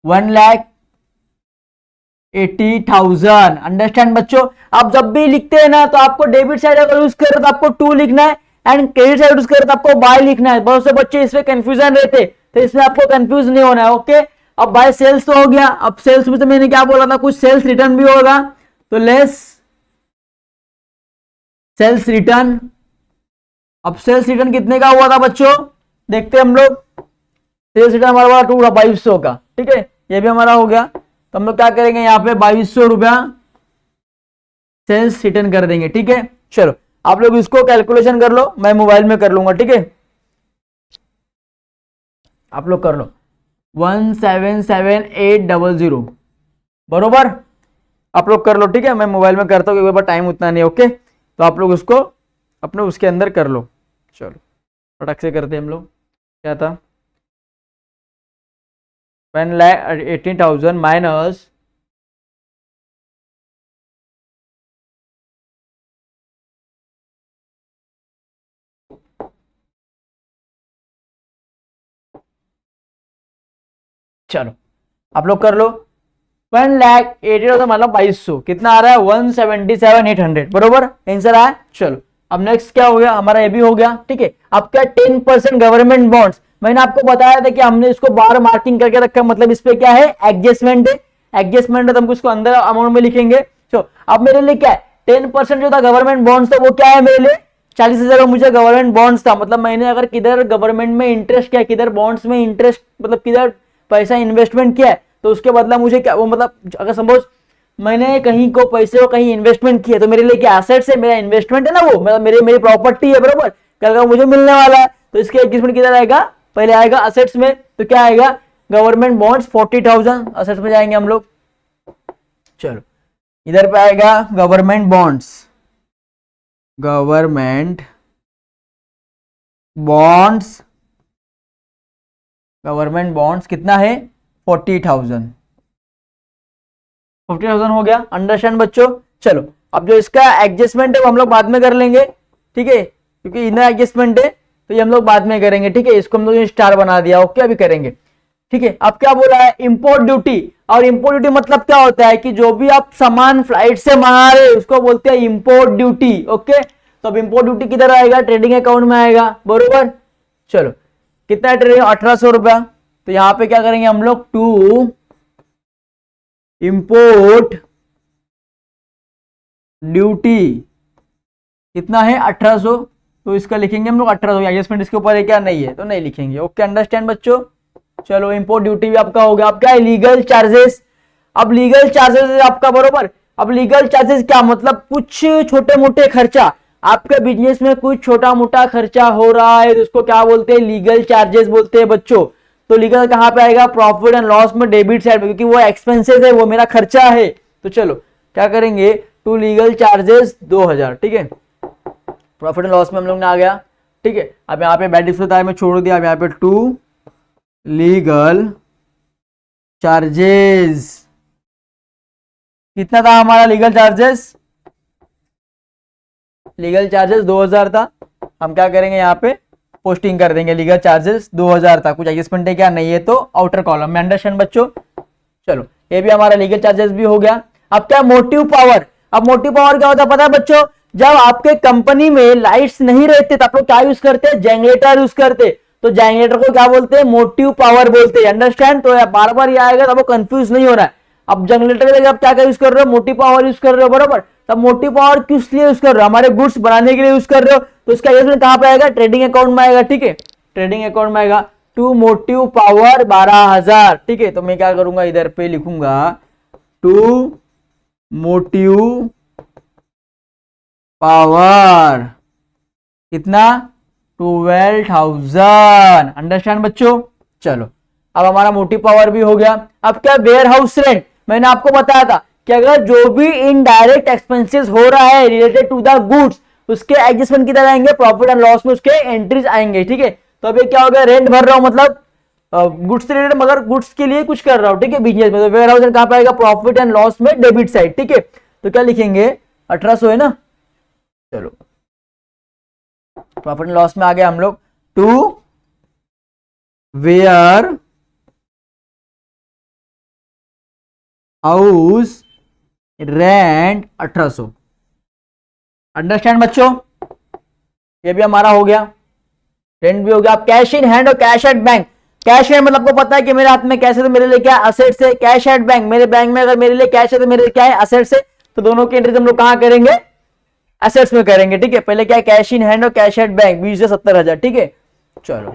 1,80,000। अंडरस्टैंड बच्चों। आप जब भी लिखते हैं ना तो आपको डेबिट साइड अगर यूज करें तो आपको 2 लिखना है, एंड क्रेडिट साइड यूज करें तो आपको बाय लिखना है। बहुत से बच्चे इसमें कंफ्यूजन रहते, तो इसमें आपको कंफ्यूज नहीं होना है, ओके। अब बाय सेल्स तो हो गया। अब सेल्स में से मैंने क्या बोला था, कुछ सेल्स रिटर्न भी होगा, तो लेस सेल्स रिटर्न। अब सेल्स रिटर्न कितने का हुआ था बच्चों, देखते हैं हम लोग। सेल्स रिटर्न हमारा हुआ 2200 का, ठीक है, ये भी हमारा हो गया। तो हम लोग क्या करेंगे, यहाँ पे 2200 रुपया सेल्स रिटर्न कर देंगे, ठीक है। चलो आप लोग इसको कैलकुलेशन कर लो, मैं मोबाइल में कर लूंगा, ठीक है। आप लोग कर लो 177,800, बरोबर। आप लोग कर लो, ठीक है, मैं मोबाइल में करता हूँ क्योंकि टाइम उतना नहीं, ओके। तो आप लोग उसको अपने उसके अंदर कर लो। चलो फटक से करते हैं हम लोग। क्या था, 1,80,000 माइनस चलो आप लोग कर लो 1,80,000 मतलब 2200 कितना आ रहा है, 177,800, बरोबर आंसर आया। चलो अब नेक्स्ट क्या हो गया हमारा, ये भी हो गया, ठीक है। अब क्या 10% गवर्नमेंट बॉन्ड्स, मैंने आपको बताया था कि हमने इसको बाहर मार्किंग करके रखा, मतलब इस पे क्या है, एडजस्टमेंट है। एडजस्टमेंट है तो हम इसको अंदर अमाउंट में लिखेंगे। तो अब मेरे लिए क्या है, 10% जो था गवर्नमेंट बॉन्ड्स था वो क्या है मेरे लिए, 40,000 मुझे गवर्नमेंट बॉन्ड्स था, मतलब मैंने अगर किधर गवर्नमेंट में इंटरेस्ट किया, किधर बॉन्ड्स में इंटरेस्ट, मतलब किधर पैसा इन्वेस्टमेंट किया है, तो उसके बदला मुझे क्या, वो मतलब अगर सपोज मैंने कहीं को पैसे को कहीं इन्वेस्टमेंट किया तो मेरे लिए क्या एसेट्स है, मेरा इन्वेस्टमेंट है ना, वो मतलब मेरी प्रॉपर्टी है, बरोबर। कल का मुझे मिलने वाला है, तो इसके एडजस्टमेंट किधर आएगा, पहले आएगा असेट्स में, तो क्या आएगा, गवर्नमेंट बॉन्ड्स 40,000 असेट्स में जाएंगे हम लोग। चलो इधर पे आएगा गवर्नमेंट बॉन्ड्स, गवर्नमेंट बॉन्ड्स कितना है, 40,000 हो गया। अंडरस्टैंड बच्चों। चलो अब जो इसका एडजस्टमेंट है वो हम लोग बाद में कर लेंगे, ठीक है, क्योंकि इनर एडजस्टमेंट है तो ये हम लोग बाद में करेंगे, ठीक है। इसको हम लोग स्टार बना दिया, ओके, अभी करेंगे, ठीक है। अब क्या बोला है, इंपोर्ट ड्यूटी। और इंपोर्ट ड्यूटी मतलब क्या होता है कि जो भी आप सामान फ्लाइट से मंगा रहे उसको बोलते हैं इंपोर्ट ड्यूटी, ओके। तो अब इंपोर्ट ड्यूटी किधर आएगा, ट्रेडिंग अकाउंट में आएगा, बरोबर। चलो कितना ट्रेडिंग, 1,800 रुपया। तो यहां पे क्या करेंगे हम लोग, टू इंपोर्ट ड्यूटी कितना है, 1,800, तो इसका लिखेंगे हम लोग 1,800। एडजस्टमेंट इसके ऊपर है क्या, नहीं है तो नहीं लिखेंगे, ओके। अंडरस्टैंड बच्चों। चलो इंपोर्ट ड्यूटी भी आपका हो गया। अब क्या है, लीगल चार्जेस। अब लीगल चार्जेस है आपका, बरोबर। अब लीगल चार्जेस क्या मतलब, कुछ छोटे मोटे खर्चा, आपके बिजनेस में कुछ छोटा मोटा खर्चा हो रहा है तो उसको क्या बोलते हैं, लीगल चार्जेस बोलते हैं बच्चों। तो लीगल कहां पे आएगा, प्रॉफिट एंड लॉस में डेबिट साइड में, क्योंकि वो एक्सपेंसेस है, वो मेरा खर्चा है। तो चलो क्या करेंगे, टू लीगल चार्जेस 2000, ठीक है। प्रॉफिट एंड लॉस में हम लोग ने आ गया, ठीक है। अब यहाँ पे बैड डिस्प्ले में छोड़ दिया, अब यहाँ पे टू लीगल चार्जेस, कितना था हमारा लीगल चार्जेस, लीगल चार्जेस 2000 था। हम क्या करेंगे, यहाँ पे पोस्टिंग कर देंगे लीगल चार्जेस 2000 था। कुछ एडजस्टमेंट है क्या, नहीं है, तो आउटर कॉलम में, अंडरस्टैंड बच्चों। चलो ये भी हमारा लीगल चार्जेस भी हो गया। अब क्या, मोटिव पावर। अब मोटिव पावर क्या होता है पता है बच्चों, जब आपके कंपनी में लाइट्स नहीं रहते तो आप लोग क्या यूज करते हैं, जनरेटर यूज करते। तो जनरेटर को क्या बोलते हैं, मोटिव पावर बोलते हैं, अंडरस्टैंड। तो बार बार ये आएगा तो आपको कंफ्यूज नहीं हो रहा है। अब जनरेटर के लिए आप क्या यूज कर रहे हो, मोटिव पावर यूज कर रहे हो, बरोबर। तब मोटिव पावर किस लिए यूज कर रहे हो, हमारे गुड्स बनाने के लिए यूज कर रहे हो। तो इसका यूज कहां पे आएगा, ट्रेडिंग अकाउंट में आएगा, ठीक है। ट्रेडिंग अकाउंट में आएगा, टू मोटिव पावर 12000, ठीक है। तो मैं क्या करूंगा, इधर पे लिखूंगा टू मोटिव पावर कितना, 12000, अंडरस्टैंड बच्चों। चलो अब हमारा मोटिव पावर भी हो गया। अब क्या, वेयर हाउस रेंट, मैंने आपको बताया था कि अगर जो भी इनडायरेक्ट एक्सपेंसेस हो रहा है रिलेटेड टू द गुड्स, उसके एडजस्टमेंट किधर आएंगे, प्रॉफिट एंड लॉस में उसके एंट्रीज आएंगे, ठीक है। तो अब ये क्या हो गया, रेंट भर रहा हूं मतलब गुड्स से रिलेटेड, मगर गुड्स के लिए कुछ कर रहा हूं, ठीक है, बिजनेस में। तो वेयर हाउस रेंट कहां पे आएगा, प्रॉफिट एंड लॉस में डेबिट साइड, ठीक है। तो क्या लिखेंगे, 1800 है ना। चलो प्रॉफिट एंड लॉस में आ गया हम लोग, to warehouse rent 1800, understand बच्चों। ये भी हमारा हो गया, रेंट भी हो गया। अब कैश इन हैंड और कैश एट बैंक। कैश है मतलब आपको पता है कि मेरे हाथ में कैश है तो मेरे लिए क्या, असेट्स है। कैश एट बैंक, मेरे बैंक में अगर मेरे लिए कैश है तो मेरे लिए क्या है, असेट्स है। तो दोनों की एंट्रीज हम लोग कहां करेंगे, एसेट्स में करेंगे, ठीक है। पहले क्या है, कैश इन हैंड और कैश एट बैंक, 20 से 70,000, ठीक है। चलो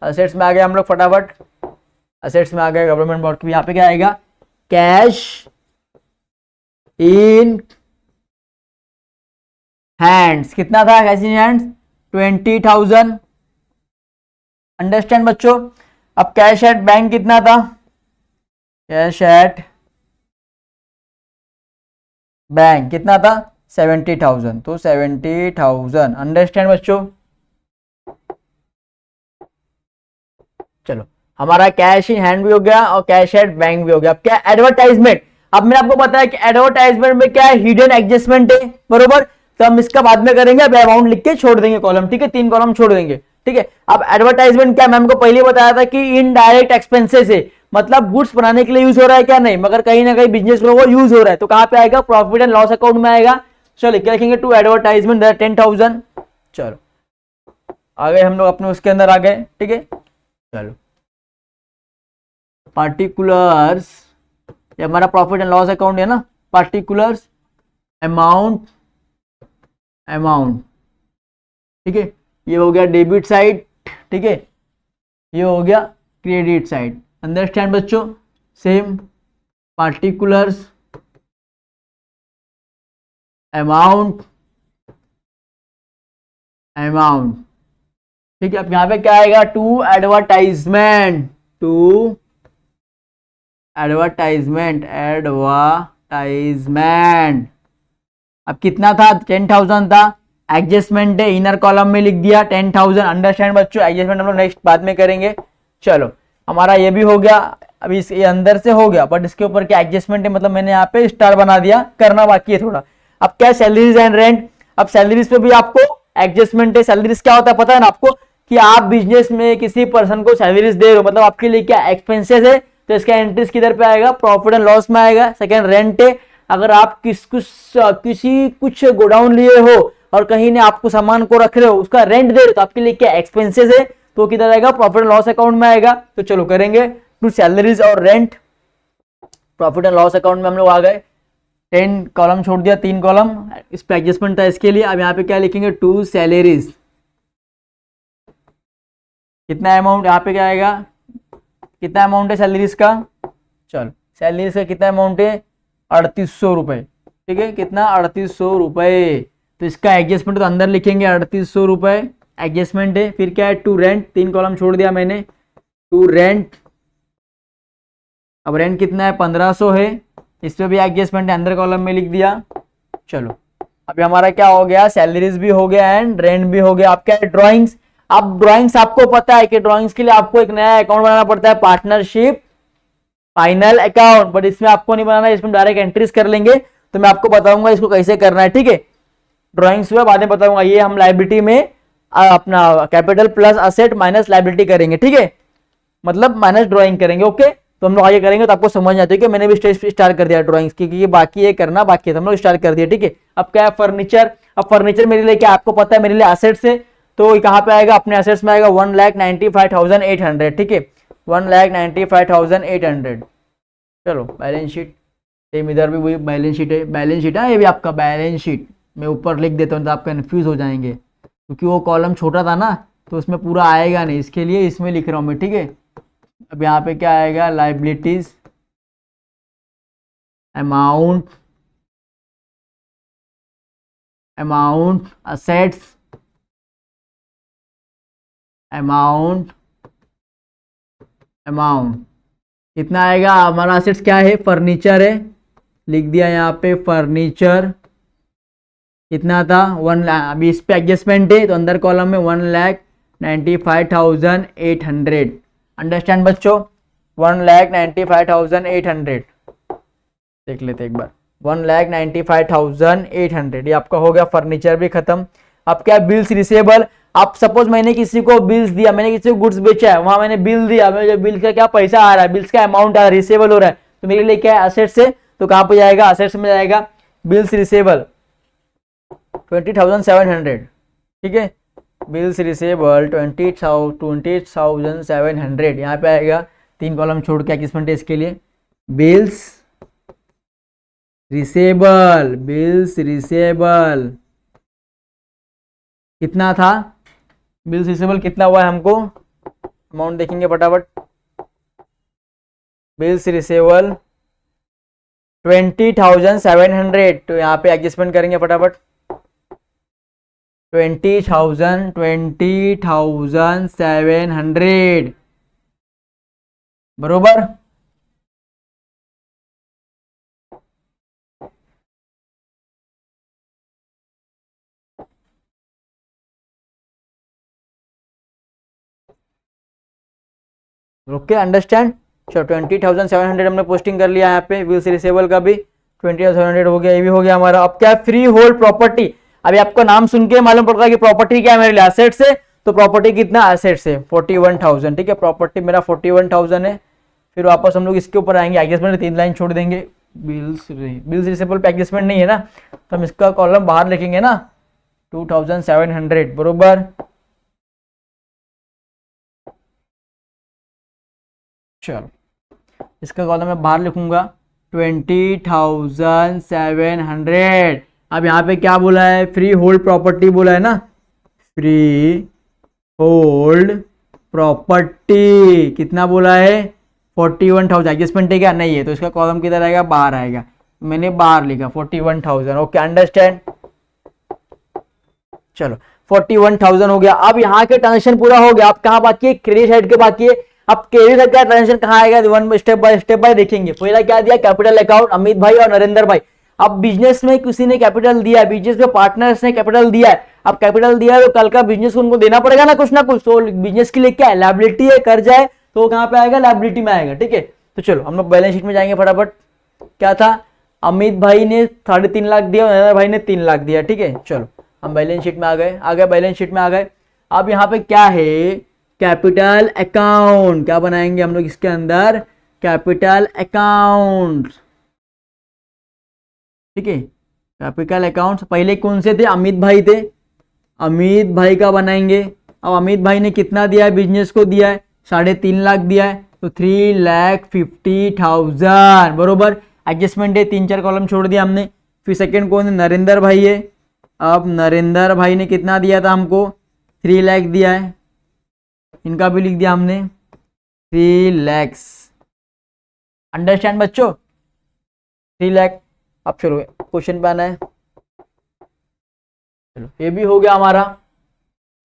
असेट्स में आ गए हम लोग फटाफट, असेट्स में आ गए गवर्नमेंट बॉन्ड की। यहाँ पे क्या आएगा, कैश इन हैंड्स, कितना था कैश इन हैंड्स, 20,000, अंडरस्टैंड बच्चों। अब कैश एट बैंक कितना था, कैश एट बैंक कितना था, 70,000, तो 70,000, अंडरस्टैंड बच्चों। चलो हमारा कैश इन हैंड भी हो गया और कैश एट बैंक भी हो गया। अब क्या, एडवर्टाइजमेंट। अब मैंने आपको बताया कि एडवर्टाइजमेंट में क्या है, हिडन एडजस्टमेंट है, बरोबर। तो हम इसका बाद में करेंगे, अब अमाउंट लिख के छोड़ देंगे कॉलम, ठीक है, 3 कॉलम छोड़ देंगे, ठीक है। अब एडवर्टाइजमेंट क्या, मैं हमको पहले बताया था कि इनडायरेक्ट एक्सपेंसेस है, मतलब गुड्स बनाने के लिए यूज हो रहा है क्या, नहीं, मगर कहीं ना कहीं बिजनेस में वो यूज हो रहा है। तो कहां पे आएगा, प्रॉफिट एंड लॉस अकाउंट में आएगा। चलो क्या लिखेंगे, टू एडवर्टाइजमेंट 10,000। चलो आ गए हम लोग अपने उसके अंदर आ गए, ठीक है। चलो पार्टिकुलर्स, ये हमारा प्रॉफिट एंड लॉस अकाउंट है ना, पार्टिकुलर्स अमाउंट, ठीक है। ये हो गया डेबिट साइड, ठीक है, ये हो गया क्रेडिट साइड, अंडरस्टैंड बच्चों। सेम पार्टिकुलर्स अमाउंट, ठीक है। अब यहां पे क्या आएगा, टू एडवर्टाइजमेंट, अब कितना था, 10,000 था। एडजस्टमेंट है, इनर कॉलम में लिख दिया 10,000, अंडरस्टैंड बच्चों। एडजस्टमेंट हम लोग नेक्स्ट बाद में करेंगे। चलो हमारा ये भी हो गया। अभी ये अंदर से हो गया, बट इसके ऊपर क्या एडजस्टमेंट है, मतलब मैंने यहाँ पे स्टार बना दिया, करना बाकी है थोड़ा। अब क्या है, सैलरीज एंड रेंट। अब सैलरीज पे भी आपको एडजस्टमेंट है। सैलरीज क्या होता है पता है ना आपको, कि आप बिजनेस में किसी पर्सन को सैलरीज दे रहे हो, मतलब आपके लिए क्या एक्सपेंसेस है, तो इसका एंट्रीज किधर पे आएगा, प्रॉफिट एंड लॉस में आएगा। सेकंड रेंट है, अगर आप किसी कुछ गोडाउन लिए हो और कहीं ने आपको सामान को रख रहे हो, उसका रेंट दे रहे हो, तो आपके लिए क्या एक्सपेंसेस है, तो किधर आएगा, प्रॉफिट एंड लॉस अकाउंट में आएगा। तो चलो करेंगे, टू सैलरीज और rent, profit and loss account में हम लोग आ गए। 10 कॉलम छोड़ दिया, 3 कॉलम, इस पे एडजस्टमेंट था इसके लिए। अब यहाँ पे क्या लिखेंगे, टू सैलरीज, कितना अमाउंट यहाँ पे क्या आएगा, कितना अमाउंट है सैलरीज का। चलो सैलरीज का कितना अमाउंट है, 3800 रुपये, ठीक है, कितना 3800 रुपये। तो इसका एडजस्टमेंट तो अंदर लिखेंगे 3800 रुपये एडजस्टमेंट है। फिर क्या है, टू रेंट, 3 कॉलम छोड़ दिया मैंने, टू रेंट। अब रेंट कितना है, 1500 है, इस पर भी एडजस्टमेंट है, अंदर कॉलम में लिख दिया। चलो अभी हमारा क्या हो गया, सैलरीज भी हो गया एंड रेंट भी हो गया। अब क्या है, ड्राइंग्स। अब ड्राइंग्स आपको पता है कि ड्राइंग्स के लिए आपको एक नया अकाउंट बनाना पड़ता है, पार्टनरशिप फाइनल अकाउंट, बट इसमें आपको नहीं बनाना है, इसमें डायरेक्ट एंट्रीज कर लेंगे। तो मैं आपको बताऊंगा इसको कैसे करना है, ठीक है। ड्राइंग्स हुआ बाद में बताऊंगा। ये हम लाइबिलिटी में अपना capital plus asset minus liability करेंगे, ठीक है, मतलब माइनस ड्राइंग करेंगे। ओके, तो हम लोग आगे करेंगे तो आपको समझ आती है कि मैंने भी स्टेज स्टार्ट कर दिया ड्राइंग्स की, ये बाकी है करना, बाकी है, तो हम लोग स्टार्ट कर दिया, ठीक है। अब क्या है, फर्नीचर। अब फर्नीचर मेरे लिए क्या, आपको पता है मेरे लिए असेट्स है, तो कहाँ पे आएगा, अपने असेट्स में आएगा 1,95,800, ठीक है, 1,95,800। चलो बैलेंस शीट, सेम इधर भी वही बैलेंस शीट है, बैलेंस शीट है ये भी आपका बैलेंस शीट। मैं ऊपर लिख देता हूँ तो आप कन्फ्यूज हो जाएंगे, क्योंकि वो कॉलम छोटा था ना, तो उसमें पूरा आएगा नहीं, इसके लिए इसमें लिख रहा हूँ मैं, ठीक है। अब यहाँ पे क्या आएगा, liabilities, amount, amount, assets, amount, amount, कितना आएगा हमारा असेट्स, क्या है, फर्नीचर है, लिख दिया यहाँ पे फर्नीचर, कितना था 1 लाख। अभी इस पे एडजस्टमेंट है तो अंदर कॉलम में 1,95,800। अंडरस्टैंड बच्चों, 1,95,800 देख लेते एक बार, 1,95,800, ये आपका हो गया। फर्नीचर भी खत्म। अब क्या, बिल्स रिसेबल। आप सपोज मैंने किसी को बिल्स दिया, मैंने किसी को गुड्स बेचा है, वहां मैंने बिल दिया, मुझे बिल का क्या पैसा आ रहा है, बिल्स का अमाउंट आ रहा है, रिसेबल हो रहा है, तो मेरे लिए क्या है, असेट्स से, तो कहां पे जाएगा, असेट्स में जाएगा, बिल्स रिसेबल 20,700, ठीक है, बिल्स रिसेबल 20,700, यहाँ पे आएगा, 3 कॉलम छोड़ के किस है इसके लिए, बिल्स रिसेबल, बिल्स रिसेबल कितना था, बिल्स रिसेबल कितना हुआ है, हमको अमाउंट देखेंगे फटाफट। बिल्स रिसेबल 20,700, तो यहाँ पे एडजस्टमेंट करेंगे फटाफट, 20,700 बरोबर। Okay, understand. चलो 20,700 हमने पोस्टिंग कर लिया, यहाँ पे बिल्स रिसेबल का भी 20,700 हो गया, ये भी हो गया हमारा। अब क्या, फ्री होल्ड प्रॉपर्टी। अभी आपको नाम सुन के मालूम पड़ता है कि प्रॉपर्टी क्या है मेरे लिए, असेट्स है, तो प्रॉपर्टी कितना, असेट्स है 41,000, ठीक है, प्रॉपर्टी मेरा 41,000 है। फिर वापस हम लोग इसके ऊपर आएंगे, एडजस्टमेंट 3 लाइन छोड़ देंगे, बिल्स रिसेबल पे एडजस्टमेंट नहीं है ना, तो हम इसका कॉलम बाहर लिखेंगे ना, 2,700 बरोबर। चलो इसका कॉलम मैं बाहर लिखूंगा 20,700। अब यहाँ पे क्या बोला है, फ्री होल्ड प्रॉपर्टी बोला है ना, फ्री होल्ड प्रॉपर्टी कितना बोला है, 41,000। एडजस्टमेंट है क्या, नहीं है, तो इसका कॉलम किधर आएगा, बाहर आएगा, मैंने बाहर लिखा 41,000। Okay, understand. चलो 41,000 हो गया। अब यहाँ के ट्रांजेक्शन पूरा हो गया। अब कहाँ बाकी है, क्रेडिट साइड के बाकी है। अब क्रेडिट साइड का ट्रांजेक्शन कहाँ आएगा, वन स्टेप बाय देखेंगे। पहला क्या दिया, कैपिटल अकाउंट, अमित भाई और नरेंद्र भाई। अब बिजनेस में किसी ने कैपिटल दिया है, बिजनेस में पार्टनर्स ने कैपिटल दिया है। अब कैपिटल दिया है तो कल का बिजनेस को उनको देना पड़ेगा ना कुछ। तो बिजनेस के लिए क्या है, लायबिलिटी है, कर्जा है, तो कहाँ पे आएगा, लायबिलिटी में आएगा, ठीक है। तो चलो हम लोग बैलेंस शीट में जाएंगे फटाफट। क्या था, अमित भाई ने 3.5 लाख दिया, नरेंद्र भाई ने 3 लाख दिया, ठीक है। चलो हम बैलेंस शीट में आ गए बैलेंस शीट में आ गए। अब यहाँ पे क्या है, कैपिटल अकाउंट। क्या बनाएंगे हम लोग इसके अंदर, कैपिटल अकाउंट, ठीक है। कैपिटल अकाउंट पहले कौन से थे, अमित भाई थे, अमित भाई का बनाएंगे। अब अमित भाई ने कितना दिया है, बिजनेस को दिया है 3.5 लाख दिया है, तो 3,50,000 बरोबर। एडजस्टमेंट है, 3-4 कॉलम छोड़ दिया हमने। फिर सेकंड कौन है, नरेंद्र भाई है। अब नरेंद्र भाई ने कितना दिया था हमको, 3 लाख दिया है, इनका भी लिख दिया हमने 3 लाख। अंडरस्टैंड बच्चों? 3 लाख। अब चलो क्वेश्चन पे आना है। चलो ये भी हो गया हमारा,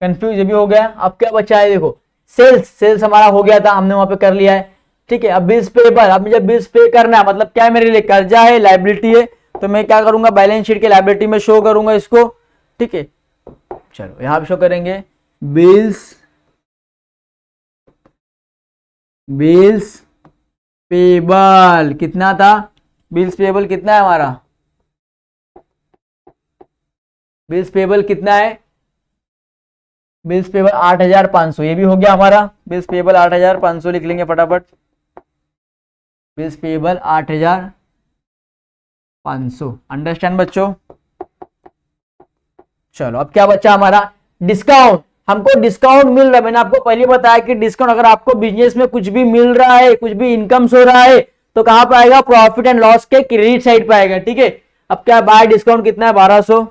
कंफ्यूज ये भी हो गया। अब क्या बचा है देखो, सेल्स हमारा हो गया था, हमने वहां पे कर लिया है, ठीक है। अब बिल्स पेबल, अब मुझे बिल्स पे करना है, मतलब क्या है मेरे लिए, कर्जा है, लायबिलिटी है, तो मैं क्या करूंगा, बैलेंस शीट के लायबिलिटी में शो करूंगा इसको, ठीक है। चलो यहां पे शो करेंगे बिल्स पेबल कितना था, बिल्स पेबल कितना है हमारा, बिल्स पेबल कितना है, बिल्स पेबल 8,500, ये भी हो गया हमारा। बिल्स पेबल 8,500 लिख लेंगे फटाफट, बिल्स पेबल 8,500। अंडरस्टैंड बच्चों? चलो अब क्या बचा हमारा, डिस्काउंट। हमको डिस्काउंट मिल रहा है, मैंने आपको पहले बताया कि डिस्काउंट अगर आपको बिजनेस में कुछ भी मिल रहा है, कुछ भी इनकम हो रहा है, तो कहां पे आएगा, प्रॉफिट एंड लॉस के क्रेडिट साइड पे आएगा, ठीक है। अब क्या बाय डिस्काउंट कितना है, 1200,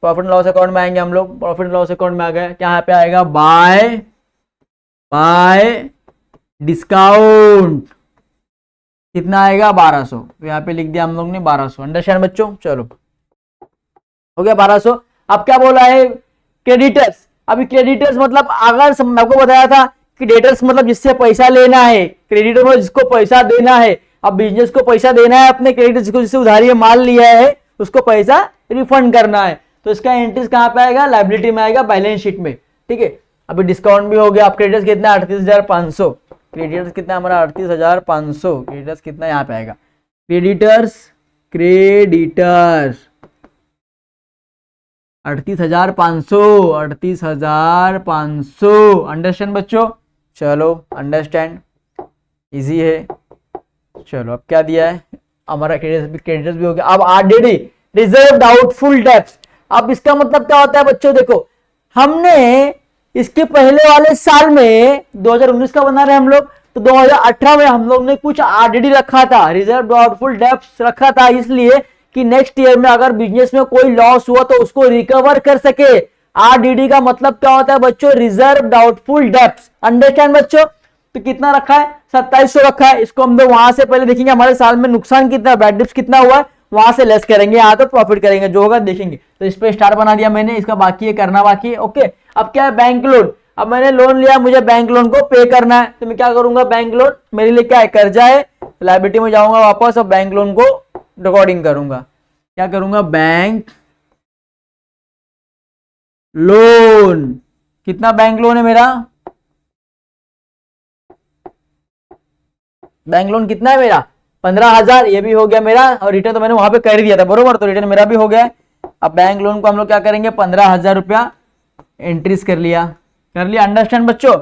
प्रॉफिट एंड लॉस अकाउंट में आएंगे हम लोग, प्रॉफिट एंड लॉस अकाउंट में आ गए, क्या यहाँ पे आएगा, बाय डिस्काउंट कितना आएगा, 1200, तो यहाँ पे लिख दिया हम लोग ने 1200। अंडरस्टैंड बच्चों? चलो हो गया 1200। अब क्या बोला है, क्रेडिटर्स। अभी क्रेडिटर्स मतलब अगर मैं आपको बताया था कि डेटर्स मतलब जिससे पैसा लेना है, क्रेडिटर मतलब जिसको पैसा देना है। अब बिजनेस को पैसा देना है अपने क्रेडिटर, जिससे उधारी माल लिया है उसको पैसा रिफंड करना है, तो इसका एंट्रीज कहां पे आएगा, लायबिलिटी में आएगा, बैलेंस शीट में, ठीक है। अभी डिस्काउंट भी हो गया। अब क्रेडिटर्स कितना, 38,500, क्रेडिटर्स कितना हमारा, 38,500, क्रेडिटर्स कितना यहाँ पे आएगा, क्रेडिटर्स 38,500, 38,500। अंडरस्टैंड बच्चों? चलो अंडरस्टैंड, इजी है। चलो अब क्या दिया है हमारा, क्रेडिटर्स भी हो गया। अब आरडीडी, रिजर्व डाउटफुल डेब्ट्स। अब इसका मतलब क्या होता है बच्चों, देखो हमने इसके पहले वाले साल में 2019 का बना रहे हम लोग, तो 2018 में हम लोग ने कुछ आरडीडी रखा था, रिजर्व डाउटफुल डेब्ट्स रखा था, इसलिए कि नेक्स्ट ईयर में अगर बिजनेस में कोई लॉस हुआ तो उसको रिकवर कर सके। आरडीडी का मतलब क्या होता है बच्चों, रिजर्व डाउटफुल डेब्ट्स। अंडरस्टैंड बच्चों? तो कितना रखा है, 2700 रखा है। इसको हम लोग वहां से पहले देखेंगे हमारे साल में नुकसान कितना, बैड डिप्स कितना हुआ, वहां से लेस करेंगे, यहाँ तो प्रॉफिट करेंगे, जो होगा देखेंगे। तो इस पे स्टार बना दिया मैंने, इसका बाकी है करना बाकी है, ओके। अब क्या है, बैंक लोन। अब मैंने लोन लिया, मुझे बैंक लोन को पे करना है, तो मैं क्या करूंगा, बैंक लोन मेरे लिए क्या है, कर्जा है, लायबिलिटी में जाऊंगा वापस और बैंक लोन को रिकॉर्डिंग करूंगा। क्या करूंगा, बैंक लोन। कितना बैंक लोन है मेरा, बैंक लोन कितना है मेरा, 15,000, ये भी हो गया मेरा, और रिटर्न तो मैंने वहां पे कर दिया था बरोबर, तो रिटर्न मेरा भी हो गया। अब बैंक लोन को हम लोग क्या करेंगे, 15,000 रुपया एंट्रीज कर लिया। अंडरस्टैंड बच्चों?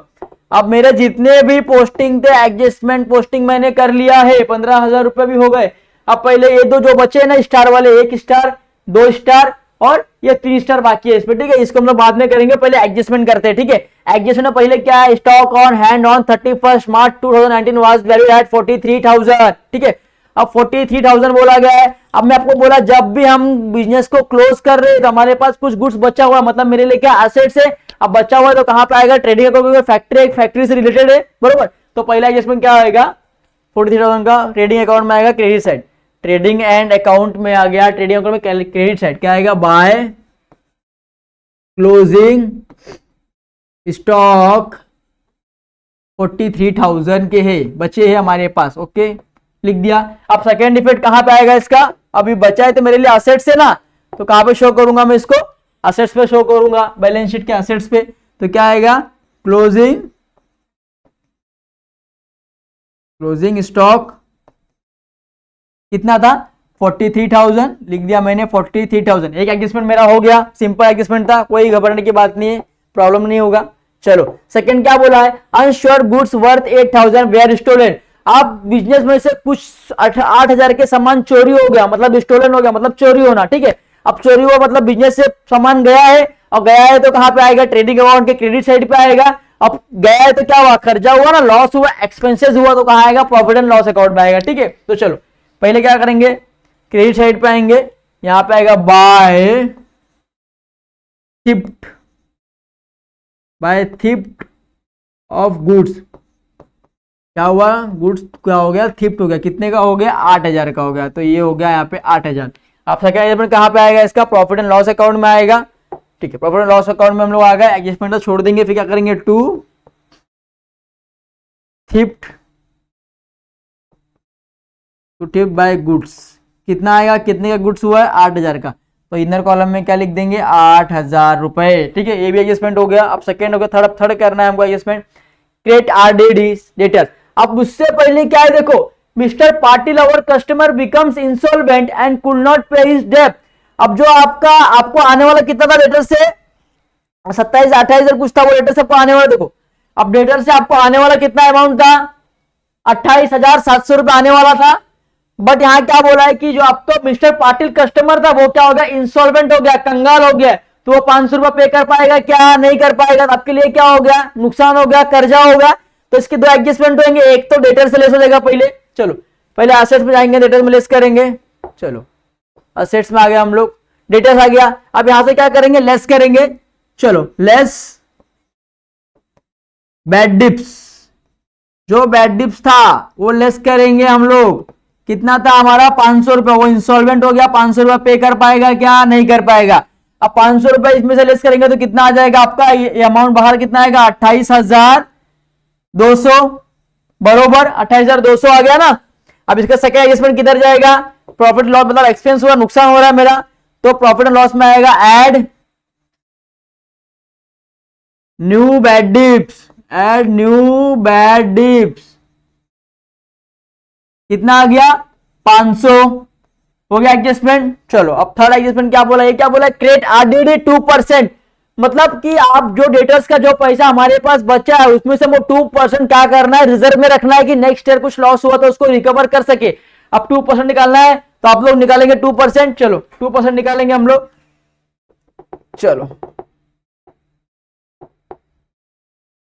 अब मेरे जितने भी पोस्टिंग थे, एडजस्टमेंट पोस्टिंग मैंने कर लिया है, 15,000 रुपये भी हो गए। अब पहले ये दो जो बचे ना स्टार वाले, 1 स्टार 2 स्टार और ये 3 स्टार बाकी है इसमें, ठीक है। इसको हम लोग बाद में करेंगे, पहले एडजस्टमेंट करते हैं, ठीक है। एडजस्टमेंट पहले क्या है, stock on hand on 31 March 2019 was valued at 43,000, ठीक है। अब 43,000 बोला गया है। अब मैं आपको बोला जब भी हम बिजनेस को क्लोज कर रहे हैं तो हमारे पास कुछ गुड्स बचा हुआ, मतलब मेरे लिए क्या एसेट्स है। अब बचा हुआ है तो कहां पे आएगा, ट्रेडिंग अकाउंट, फैक्ट्री एक फैक्ट्री से रिलेटेड है बरोबर, तो पहला एडजस्टमेंट क्या आएगा, 43,000 का ट्रेडिंग अकाउंट में आएगा, credit side, trading and account में आ गया, ट्रेडिंग अकाउंट में क्रेडिट साइड क्या आएगा, बाय क्लोजिंग स्टॉक 43,000 के है, बचे हैं हमारे पास, ओके लिख दिया। अब सेकेंड इफेक्ट कहां पे आएगा इसका, अभी बचा है तो मेरे लिए असेट्स है ना, तो कहां पे शो करूंगा मैं इसको, असेट्स पे शो करूंगा, बैलेंस शीट के असेट्स पे। तो क्या आएगा, क्लोजिंग स्टॉक कितना था, 43,000 लिख दिया मैंने, 43,000। एक एडजस्टमेंट मेरा हो गया, सिंपल एडजस्टमेंट था, कोई घबराने की बात नहीं है, प्रॉब्लम नहीं होगा। चलो सेकंड क्या बोला है, unsure goods worth 8,000 were stolen. आप बिजनेस में से कुछ 8,000 के सामान चोरी हो गया, मतलब स्टोलन हो गया, मतलब चोरी होना, ठीक है। अब चोरी हुआ मतलब बिजनेस से सामान गया है, और गया है तो कहां पे आएगा, ट्रेडिंग अकाउंट के क्रेडिट साइड पे आएगा। अब गया है तो क्या हुआ, खर्चा हुआ ना, लॉस हुआ, एक्सपेंसेस हुआ, तो कहां आएगा, प्रॉफिट एंड लॉस अकाउंट में आएगा, ठीक है। तो चलो पहले क्या करेंगे, क्रेडिट साइड पे आएंगे, यहां पे आएगा बाय थिफ्ट ऑफ गुड्स, क्या हुआ, गुड्स क्या हो गया, थिफ्ट हो गया, कितने का हो गया, 8,000 का हो गया, तो ये हो गया यहाँ पे 8,000। आप सेकंड एडजस्टमेंट कहाँ पे आएगा, इसका प्रॉफिट एंड लॉस अकाउंट में आएगा। ठीक है, प्रॉफिट एंड लॉस अकाउंट में हम लोग आ गए, एडजस्टमेंट तो छोड़ देंगे, फिर क्या करेंगे, टू थिफ्ट बाय गुड्स, कितना आएगा, कितने का गुड्स हुआ है, 8,000 का, तो इनर कॉलम में क्या लिख देंगे, 8,000 रुपए। ठीक है, ये भी एडजस्टमेंट हो गया। अब सेकंड हो गया, थर्ड करना है हमको एडजस्टमेंट, क्रिएट आरडीडी डेटर्स। अब उससे पहले क्या है, देखो, mister Patil our customer becomes insolvent and could not pay his डेब्ट। अब जो आपको आने वाला कितना था डेटर से, 27-28 कुछ था, वो डेटर से आपको आने वाला, देखो अब डेटर से आपको आने वाला कितना अमाउंट था, 28,700 रुपए आने वाला था। बट यहां क्या बोला है कि जो आपको मिस्टर पाटिल कस्टमर था वो क्या हो गया, इंसॉल्वेंट हो गया, कंगाल हो गया, तो वो 500 रुपए पे कर पाएगा क्या, नहीं कर पाएगा। तो आपके लिए क्या हो गया, नुकसान हो गया, कर्जा होगा। तो इसके दो एडजस्टमेंट होंगे, एक तो डेटर से लेस हो जाएगा पहले, चलो पहले असेट्स में जाएंगे, डेटर में लेस करेंगे। चलो असेट्स में आ गया हम लोग, डेटर्स आ गया। अब यहां से क्या करेंगे, लेस करेंगे। चलो लेस बैड डिप्स, जो बैड डिप्स था वो लेस करेंगे हम लोग। कितना था हमारा, 500 रुपए, वो इंसॉल्वेंट हो गया, 500 रुपए पे कर पाएगा क्या, नहीं कर पाएगा। अब 500 रुपए इसमें से लेस करेंगे तो कितना आ जाएगा आपका, ये अमाउंट बाहर कितना आएगा, 28,200, बरोबर 28,200 आ गया ना। अब इसका सेकंड एडजस्टमेंट किधर जाएगा, प्रॉफिट लॉस, मतलब एक्सपेंस हुआ, नुकसान हो रहा है मेरा, तो प्रॉफिट एंड लॉस में आएगा add new bad dips, add new bad dips, कितना आ गया, 500 हो गया एडजस्टमेंट। चलो अब थर्ड एडजस्टमेंट क्या बोला, ये क्या बोला, क्रिएट आरडीडी 2%, मतलब कि आप जो डेटर्स का जो पैसा हमारे पास बचा है उसमें से वो 2% क्या करना है, रिजर्व में रखना है कि नेक्स्ट ईयर कुछ लॉस हुआ तो उसको रिकवर कर सके। अब 2% निकालना है, तो आप लोग निकालेंगे 2%, चलो 2% निकालेंगे हम लोग। चलो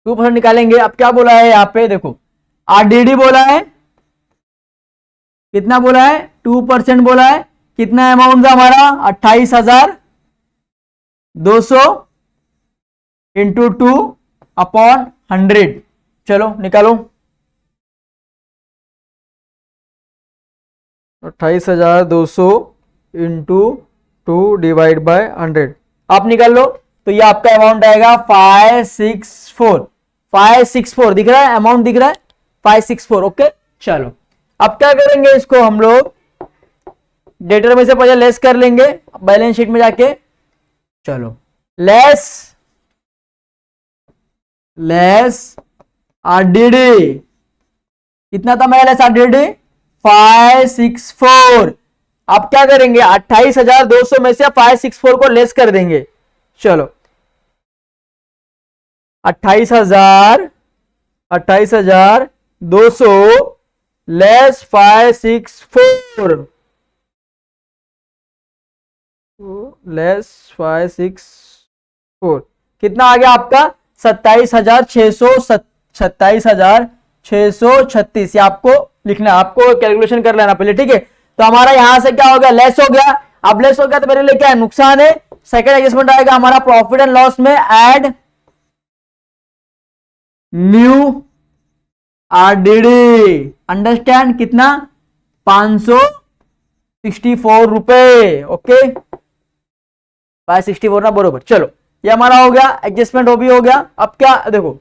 2% निकालेंगे। अब क्या बोला है यहाँ पे, देखो आरडीडी बोला है, कितना बोला है, 2% बोला है। कितना अमाउंट था हमारा, 28,200 इंटू 2/100। चलो निकालो, 28,200 इंटू 2/100 आप निकाल लो, तो ये आपका अमाउंट आएगा 564 दिख रहा है, अमाउंट दिख रहा है 564। ओके चलो अब क्या करेंगे, इसको हम लोग डेटर में से पहले लेस कर लेंगे बैलेंस शीट में जाके। चलो लेस आरडीडी, कितना था मेरा लेस आरडीडी, 564। आप क्या करेंगे, 28,200 में से 564 को लेस कर देंगे। चलो 28,200 लेस 564, लेस 564 कितना आ गया आपका, 27,636। ये आपको लिखना है, आपको कैलकुलेशन कर लेना पहले, ठीक है। तो हमारा यहां से क्या हो गया, लेस हो गया। अब लेस हो गया तो मेरे लिए क्या है, नुकसान है। सेकंड एडजस्टमेंट आएगा हमारा प्रॉफिट एंड लॉस में, ऐड न्यू आरडीडी, अंडरस्टैंड, कितना 564 रुपए। ओके 564 ना, बरोबर। चलो ये हमारा हो गया, एडजस्टमेंट हो भी हो गया। अब क्या देखो,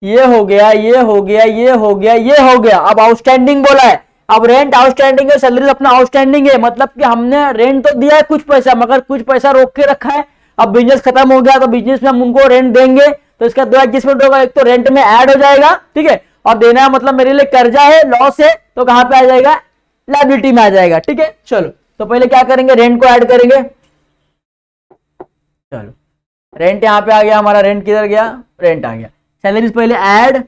ये हो गया, ये हो गया, ये हो गया, ये हो गया। अब आउटस्टैंडिंग बोला है, अब रेंट आउटस्टैंडिंग है, सैलरी अपना आउटस्टैंडिंग है, मतलब कि हमने रेंट तो दिया है कुछ पैसा, मगर कुछ पैसा रोक के रखा है। अब बिजनेस खत्म हो गया तो बिजनेस में हम उनको रेंट देंगे, तो इसका दो एडजस्टमेंट होगा, एक तो रेंट में ऐड हो जाएगा, ठीक है, और देना है मतलब मेरे लिए कर्जा है, लॉस है, तो कहां पे आ जाएगा, लायबिलिटी में आ जाएगा, ठीक है। चलो तो पहले क्या करेंगे, रेंट को ऐड करेंगे। चलो रेंट यहां पे आ गया हमारा, रेंट किधर गया, रेंट आ गया। सैलरीज पहले ऐड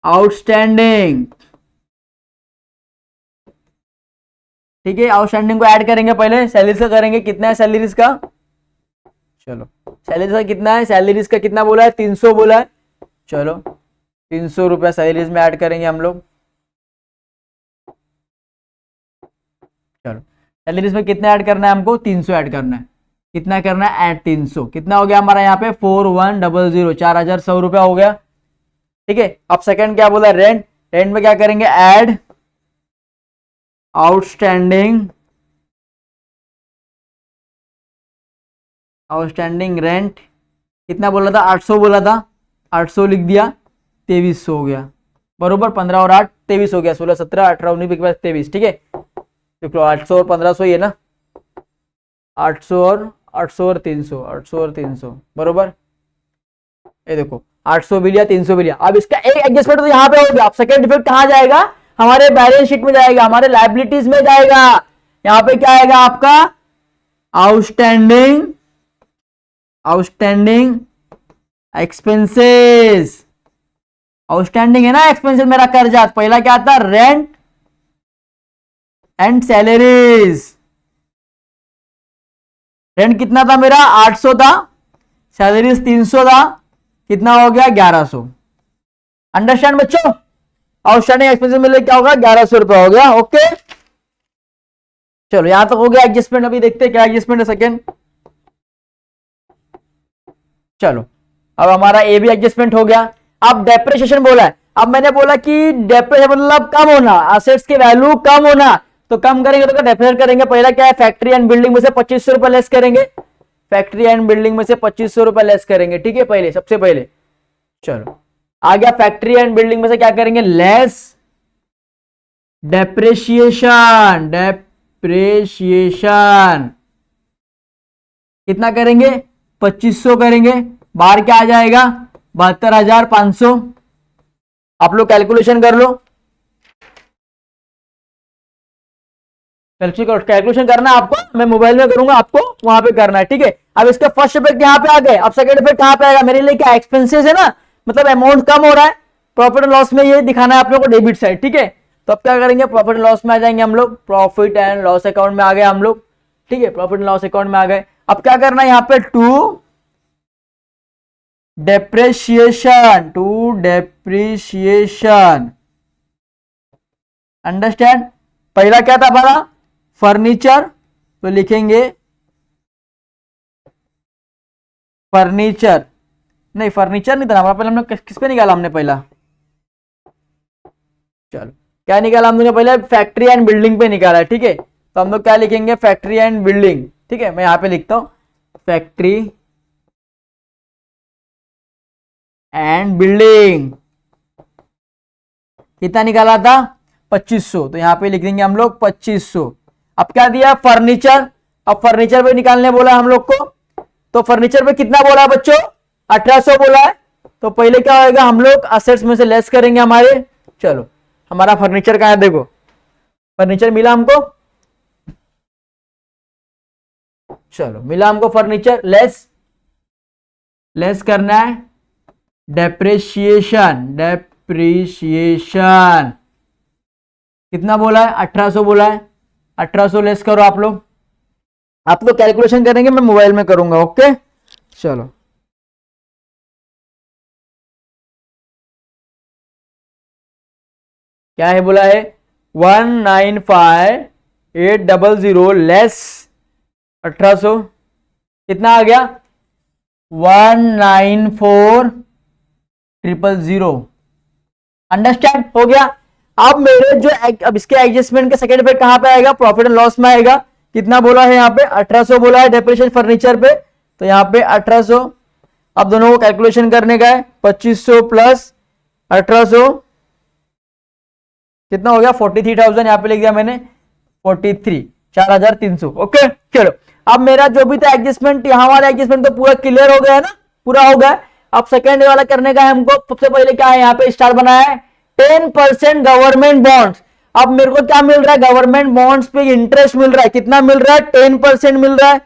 आउटस्टैंडिंग, ठीक है, आउटस्टैंडिंग को ऐड करेंगे पहले, सैलरीज का करेंगे। कितना है सैलरीज का, चलो सैलरीज का कितना है, सैलरीज का कितना बोला है, 300 बोला है। चलो 300 रुपया सैलरीज में ऐड करेंगे हम लोग। चलो सैलरीज में कितना ऐड करना है हमको, 300 ऐड करना है। कितना करना है, ऐड 300, कितना हो गया हमारा यहाँ पे 4100, 4,100 रुपया हो गया। ठीक है। अब सेकंड क्या बोला, रेंट। रेंट में क्या करेंगे, ऐड आउटस्टैंडिंग रेंट। कितना बोला था, 800 बोला था, 800 लिख दिया, 2300 हो गया, बरोबर। 15 और 8 23 हो गया, 16 17 18 19 के बाद 23, ठीक है। तो 800 और 1500 ही है ना, 800 और 300, 800 और 300 बरोबर। ये देखो 800 भी लिया, 300 भी लिया। अब इसका एक एडजस्टमेंट तो यहाँ पे हो गया। अब सेकंड डिफेक्ट कहाँ जाएगा, हमारे बैलेंस शीट में जाएगा, हमारे लायबिलिटीज में जाएगा। यहाँ पे क्या आएगा आपका, आउटस्टैंडिंग एक्सपेंसेस। आउटस्टैंडिंग है ना एक्सपेंसेस मेरा कर्जा। पहला क्या था, रेंट एंड सैलरीज। रेंट कितना था मेरा, 800 था, सैलरीज 300 था, कितना हो गया, 1100। अंडरस्टैंड बच्चों, आउटस्टैंडिंग एक्सपेंसेस मिले क्या होगा, 1100 रुपया हो गया। ओके चलो यहां तक हो गया एडजस्टमेंट। अभी देखते हैं क्या एडजस्टमेंट है सेकेंड। चलो अब हमारा ए भी एडजस्टमेंट हो गया। अब डेप्रिसिएशन बोला है। अब मैंने बोला कि डेप्रिसिएशन मतलब कम होना, एसेट्स की वैल्यू कम होना। तो कम करेंगे तो क्या डेप्रिसिएट करेंगे, पहला क्या है, फैक्ट्री एंड बिल्डिंग में से 2500 रुपए लेस करेंगे। फैक्ट्री एंड बिल्डिंग में से 2500 रुपए लेस करेंगे, ठीक है, पहले सबसे पहले। चलो आ गया, फैक्ट्री एंड बिल्डिंग में से क्या करेंगे, लेस डेप्रिसिएशन। कितना करेंगे, 2500 करेंगे। बाहर क्या आ जाएगा, 72,500। आप लोग कैलकुलेशन कर लो, कैलकुलेशन करना है आपको, मैं मोबाइल में करूंगा, आपको वहां पे करना है, ठीक है। अब इसके फर्स्ट इफेक्ट यहाँ पे आ गए। अब सेकंड इफेक्ट कहां पे आएगा, मेरे लिए क्या, एक्सपेंसेस है ना, मतलब अमाउंट कम हो रहा है। प्रॉफिट एंड लॉस में ये दिखाना है आप लोग को, डेबिट साइड, ठीक है। तो अब क्या करेंगे, प्रॉफिट एंड लॉस में आ जाएंगे हम लोग, प्रॉफिट एंड लॉस अकाउंट में आ गए हम लोग, ठीक है, प्रॉफिट एंड लॉस अकाउंट में आ गए। अब क्या करना है यहाँ पे, टू डेप्रिसिएशन, अंडरस्टैंड। पहला क्या था हमारा, फर्नीचर, तो लिखेंगे फर्नीचर, नहीं फर्नीचर नहीं था हमारा, पहले हमने किस पे निकाला, हमने पहला, चलो क्या निकाला हम लोग पहले, फैक्ट्री एंड बिल्डिंग पे निकाला है, ठीक है। तो हम लोग क्या लिखेंगे, फैक्ट्री एंड बिल्डिंग, ठीक है। मैं यहां पे लिखता हूं फैक्ट्री एंड बिल्डिंग। कितना निकाला था, 2500, तो यहां पे लिख देंगे हम लोग 2500। अब क्या दिया, फर्नीचर। अब फर्नीचर पे निकालने बोला हम लोग को, तो फर्नीचर पे कितना बोला है बच्चों, 1800 बोला है। तो पहले क्या होगा, हम लोग असेट्स में से लेस करेंगे हमारे। चलो हमारा फर्नीचर कहां है, देखो फर्नीचर मिला हमको, चलो मिला हमको फर्नीचर, लेस करना है डेप्रिसिएशन। कितना बोला है, 1800 बोला है, 1800 लेस करो आप लोग कैलकुलेशन करेंगे, मैं मोबाइल में करूंगा, ओके। चलो क्या है बोला है, 195,800 लेस 1800, कितना आ गया, 194,000। अंडरस्टैंड हो गया। अब मेरे जो अब इसके एडजस्टमेंट का सेकंड इफेक्ट कहां पे आएगा, प्रॉफिट एंड लॉस में आएगा। कितना बोला है यहाँ पे, 1800 बोला है डेप्रिसिएशन फर्नीचर पे, तो यहाँ पे 1800। अब दोनों को कैलकुलेशन करने का है, 2500 प्लस 1800 कितना हो गया, 43,000। यहाँ पे लिख दिया मैंने 43, 4,300। ओके चलो अब मेरा जो भी था एडजस्टमेंट, यहाँ वाला एडजस्टमेंट तो पूरा क्लियर हो गया है ना, पूरा हो गया। अब सेकेंड वाला करने का है हमको। सबसे पहले क्या है, यहाँ पे स्टार बनाया है 10% गवर्नमेंट बॉन्ड्स। अब मेरे को क्या मिल रहा है, गवर्नमेंट बॉन्ड्स पे इंटरेस्ट मिल रहा है, कितना मिल रहा है, 10% मिल रहा है,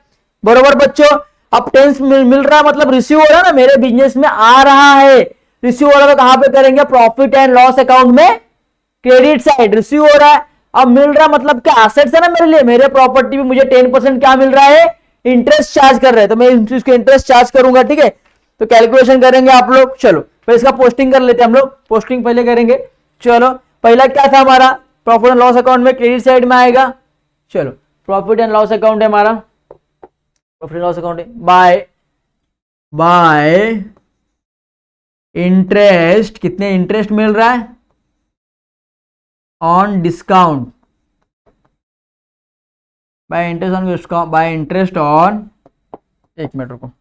बरोबर बच्चों। अब 10 मिल रहा है मतलब रिसीव हो रहा है ना, मेरे बिजनेस में आ रहा है। रिसीव हो रहा है तो कहां पे करेंगे, प्रॉफिट एंड लॉस अकाउंट में, क्रेडिट साइड रिसीव हो रहा है। अब मिल रहा मतलब क्या, एसेट्स है ना मेरे लिए, मेरे प्रॉपर्टी में मुझे 10% क्या मिल रहा है, इंटरेस्ट चार्ज कर रहे हैं, तो मैं इसको इंटरेस्ट चार्ज करूंगा, ठीक है। तो कैलकुलेशन करेंगे आप लोग। चलो पहले इसका पोस्टिंग कर लेते हैं हम लोग, पोस्टिंग पहले करेंगे। चलो पहला क्या था हमारा, प्रॉफिट एंड लॉस अकाउंट में क्रेडिट साइड में आएगा। चलो प्रॉफिट एंड लॉस अकाउंट है हमारा, प्रॉफिट एंड लॉस अकाउंट है बाय इंटरेस्ट, कितने इंटरेस्ट मिल रहा है on discount, bye interest on discount, bye interest on, एक मिनट रुको,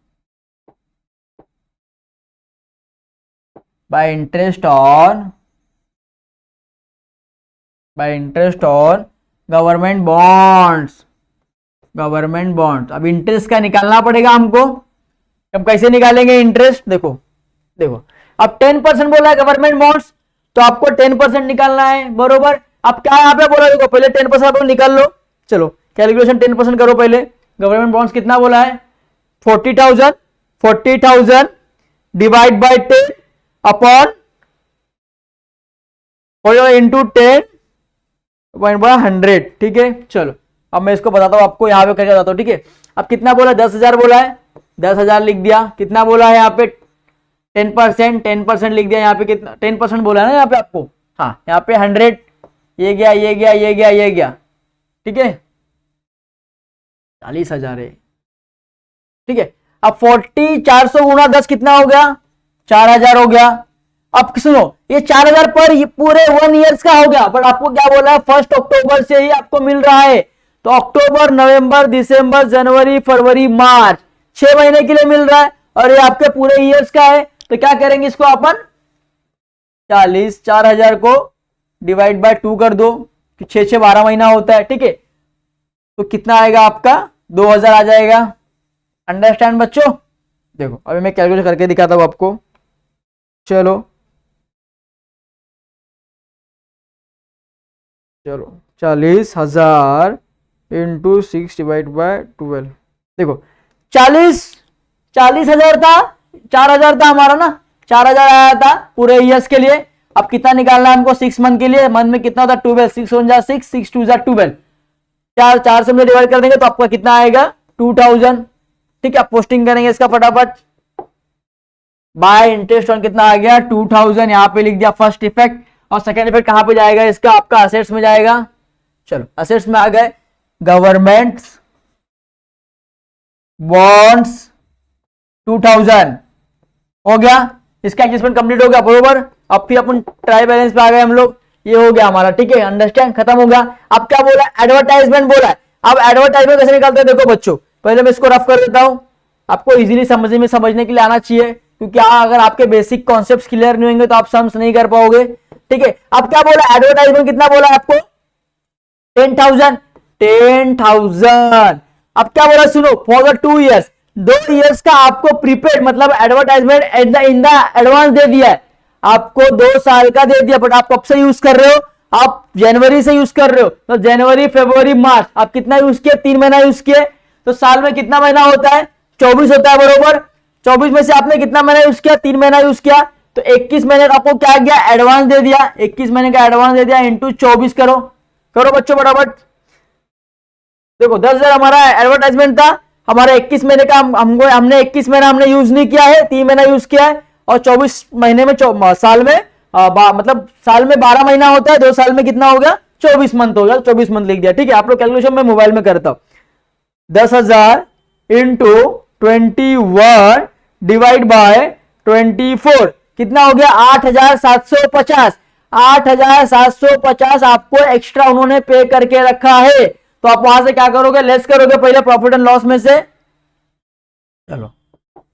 bye interest on government bonds, government bonds. अब इंटरेस्ट का निकालना पड़ेगा हमको। अब कैसे निकालेंगे इंटरेस्ट, देखो देखो, अब 10% बोला है गवर्नमेंट बॉन्ड्स, तो आपको 10% निकालना है, बरोबर। अब क्या यहाँ पे बोला, देखो पहले 10% आप लोग निकाल लो, चलो कैलकुलेशन 10% करो पहले। गवर्नमेंट बॉन्ड्स कितना बोला है, 40,000, 40,000 डिवाइड बाय 10 अपॉन इंटू 10 100, ठीक है। चलो अब मैं इसको बताता हूं आपको, यहाँ पे करके बताता हूँ, ठीक है। अब कितना बोला, 10,000 बोला है, 10,000 लिख दिया। कितना बोला है यहाँ पे, 10% लिख दिया। यहाँ पे कितना 10% बोला है ना यहाँ पे आपको, हाँ यहाँ पे 100, ये गया ये गया ये गया ये गया, ठीक है, 40,000 है, ठीक है। अब 400 गुना 10 कितना हो गया, 4,000 हो गया। अब सुनो, ये 4,000 पर ये पूरे 1 ईयर्स का हो गया, बट आपको क्या बोला है, 1 अक्टूबर से ही आपको मिल रहा है। तो अक्टूबर, नवंबर, दिसंबर, जनवरी, फरवरी, मार्च, 6 महीने के लिए मिल रहा है, और ये आपके पूरे ईयर्स का है। तो क्या करेंगे इसको अपन, 4,000 को डिवाइड बाय 2 कर दो, 6 12 महीना होता है, ठीक है। तो कितना आएगा आपका, 2,000 आ जाएगा। अंडरस्टैंड बच्चों, देखो अभी मैं कैलकुलेट करके दिखाता हूं आपको। चलो 40,000 इंटू 6 डिवाइड बाय 12, देखो 40,000 था, 4,000 था हमारा ना, 4,000 आया था पूरे ईयर्स के लिए। अब कितना निकालना है हमको, 6 मंथ के लिए, मंथ में कितना होता है, 12, 6 1 जा 6, 6 2 जा 12, 4 से डिवाइड कर देंगे तो आपका कितना आएगा, 2,000, ठीक है। आप पोस्टिंग करेंगे इसका फटाफट, बाय इंटरेस्ट ऑन कितना आ गया, 2,000, यहां पे लिख दिया फर्स्ट इफेक्ट। और सेकेंड इफेक्ट कहां पे जाएगा इसका, आपका असेट्स में जाएगा। चलो असेट्स में आ गए, गवर्नमेंट बॉन्ड्स 2,000 हो गया, इसका एडजस्टमेंट कंप्लीट हो गया, बरोबर। अब फिर अपन ट्राई बैलेंस पे आ गए हम लोग, ये हो गया हमारा, ठीक है, अंडरस्टैंड, खत्म हो गया। अब क्या बोला, एडवर्टाइजमेंट बोला है। अब एडवर्टाइजमेंट कैसे निकालते हैं, देखो बच्चों, पहले मैं इसको रफ कर देता हूं, आपको इजीली समझने के लिए आना चाहिए, क्योंकि अगर आपके बेसिक कॉन्सेप्ट्स क्लियर नहीं होंगे तो आप सम्स नहीं कर पाओगे, ठीक है। अब क्या बोला, एडवर्टाइजमेंट कितना बोला आपको, 10,000, 10,000। अब क्या बोला, सुनो, फॉर द 2 ईयर्स, 2 ईयर्स का आपको प्रीपेड मतलब एडवर्टाइजमेंट इन द एडवांस दे दिया है, आपको 2 साल का दे दिया, बट आप कब से यूज कर रहे हो, आप जनवरी से यूज कर रहे हो, तो जनवरी फरवरी मार्च आप कितना यूज किए, 3 महीना यूज किए, तो साल में कितना महीना होता है, 24 होता है, बरोबर। 24 में से आपने कितना महीना यूज किया, 3 महीना यूज किया, तो 21 महीने का आपको क्या गया, एडवांस दे दिया, 21 महीने का एडवांस दे दिया, इंटू 24 करो, करो बच्चों फटाफट। देखो 10,000 हमारा एडवर्टाइजमेंट था, हमारा 21 महीने का हमने 21 महीना हमने यूज नहीं किया है, 3 महीना यूज किया है, और 24 महीने में साल में मतलब साल में 12 महीना होता है, 2 साल में कितना हो गया, 24 मंथ हो गया, 24 मंथ लिख दिया, ठीक है। आप लोग कैलकुलेशन में मोबाइल में करता हूं, 10,000 इंटू 21 डिवाइड बाय 24 कितना हो गया, 8,750, 8,750 आपको एक्स्ट्रा उन्होंने पे करके रखा है। तो आप वहां से क्या करोगे, लेस करोगे, पहले प्रॉफिट एंड लॉस में से, चलो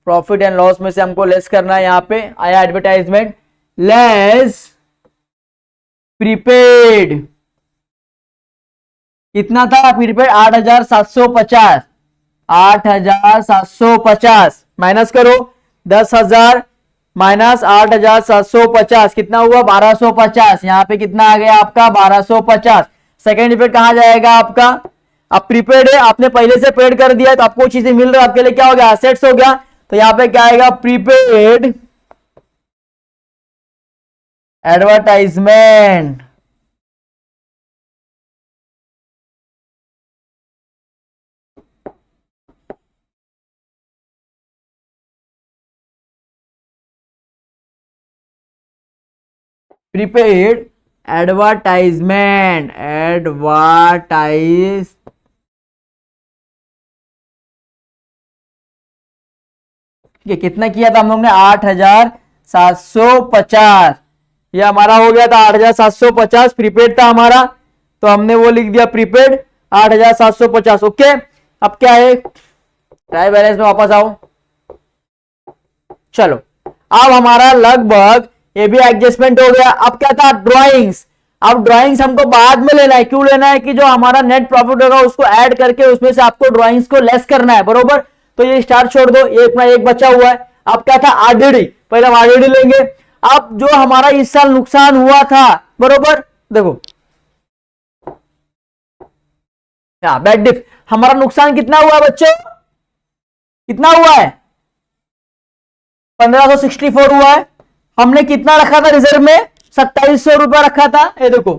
प्रॉफिट एंड लॉस में से हमको लेस करना है, यहां पे आया एडवर्टाइजमेंट, लेस प्रीपेड, कितना था प्रीपेड, 8,750, 8,750 माइनस करो, 10,000 माइनस 8,750 कितना हुआ, 1,250, यहां पे कितना आ गया आपका, 1,250। सेकेंड इफेक्ट कहां जाएगा आपका, अब प्रीपेड है, आपने पहले से पेड कर दिया है, तो आपको चीजें मिल रहा है, आपके लिए क्या हो गया, असेट्स हो गया। तो यहां पे क्या आएगा, प्रीपेड एडवर्टाइजमेंट, प्रीपेड एडवर्टाइजमेंट, ठीक है, कितना किया था हम लोग ने, 8,000 8,750, ये हमारा हो गया था 8,750, प्रीपेड था हमारा, तो हमने वो लिख दिया प्रीपेड 8,750। ओके, अब क्या है, ट्रायल बैलेंस में वापस आओ। चलो, अब हमारा लगभग ये भी एडजस्टमेंट हो गया। अब क्या था, ड्राइंग्स। अब ड्राइंग्स हमको बाद में लेना है, क्यों लेना है कि जो हमारा नेट प्रॉफिट होगा उसको ऐड करके उसमें से आपको ड्राइंग्स को लेस करना है, बरोबर। तो ये स्टार्ट छोड़ दो, एक में एक बचा हुआ है। अब क्या था, आरडीडी, पहले हम आरडीडी लेंगे। अब जो हमारा इस साल नुकसान हुआ था, बरोबर, देखो बैड डिफ, हमारा नुकसान कितना हुआ बच्चों, कितना हुआ है, 1564 हुआ है। हमने कितना रखा था रिजर्व में, 2700 रुपया रखा था। ये देखो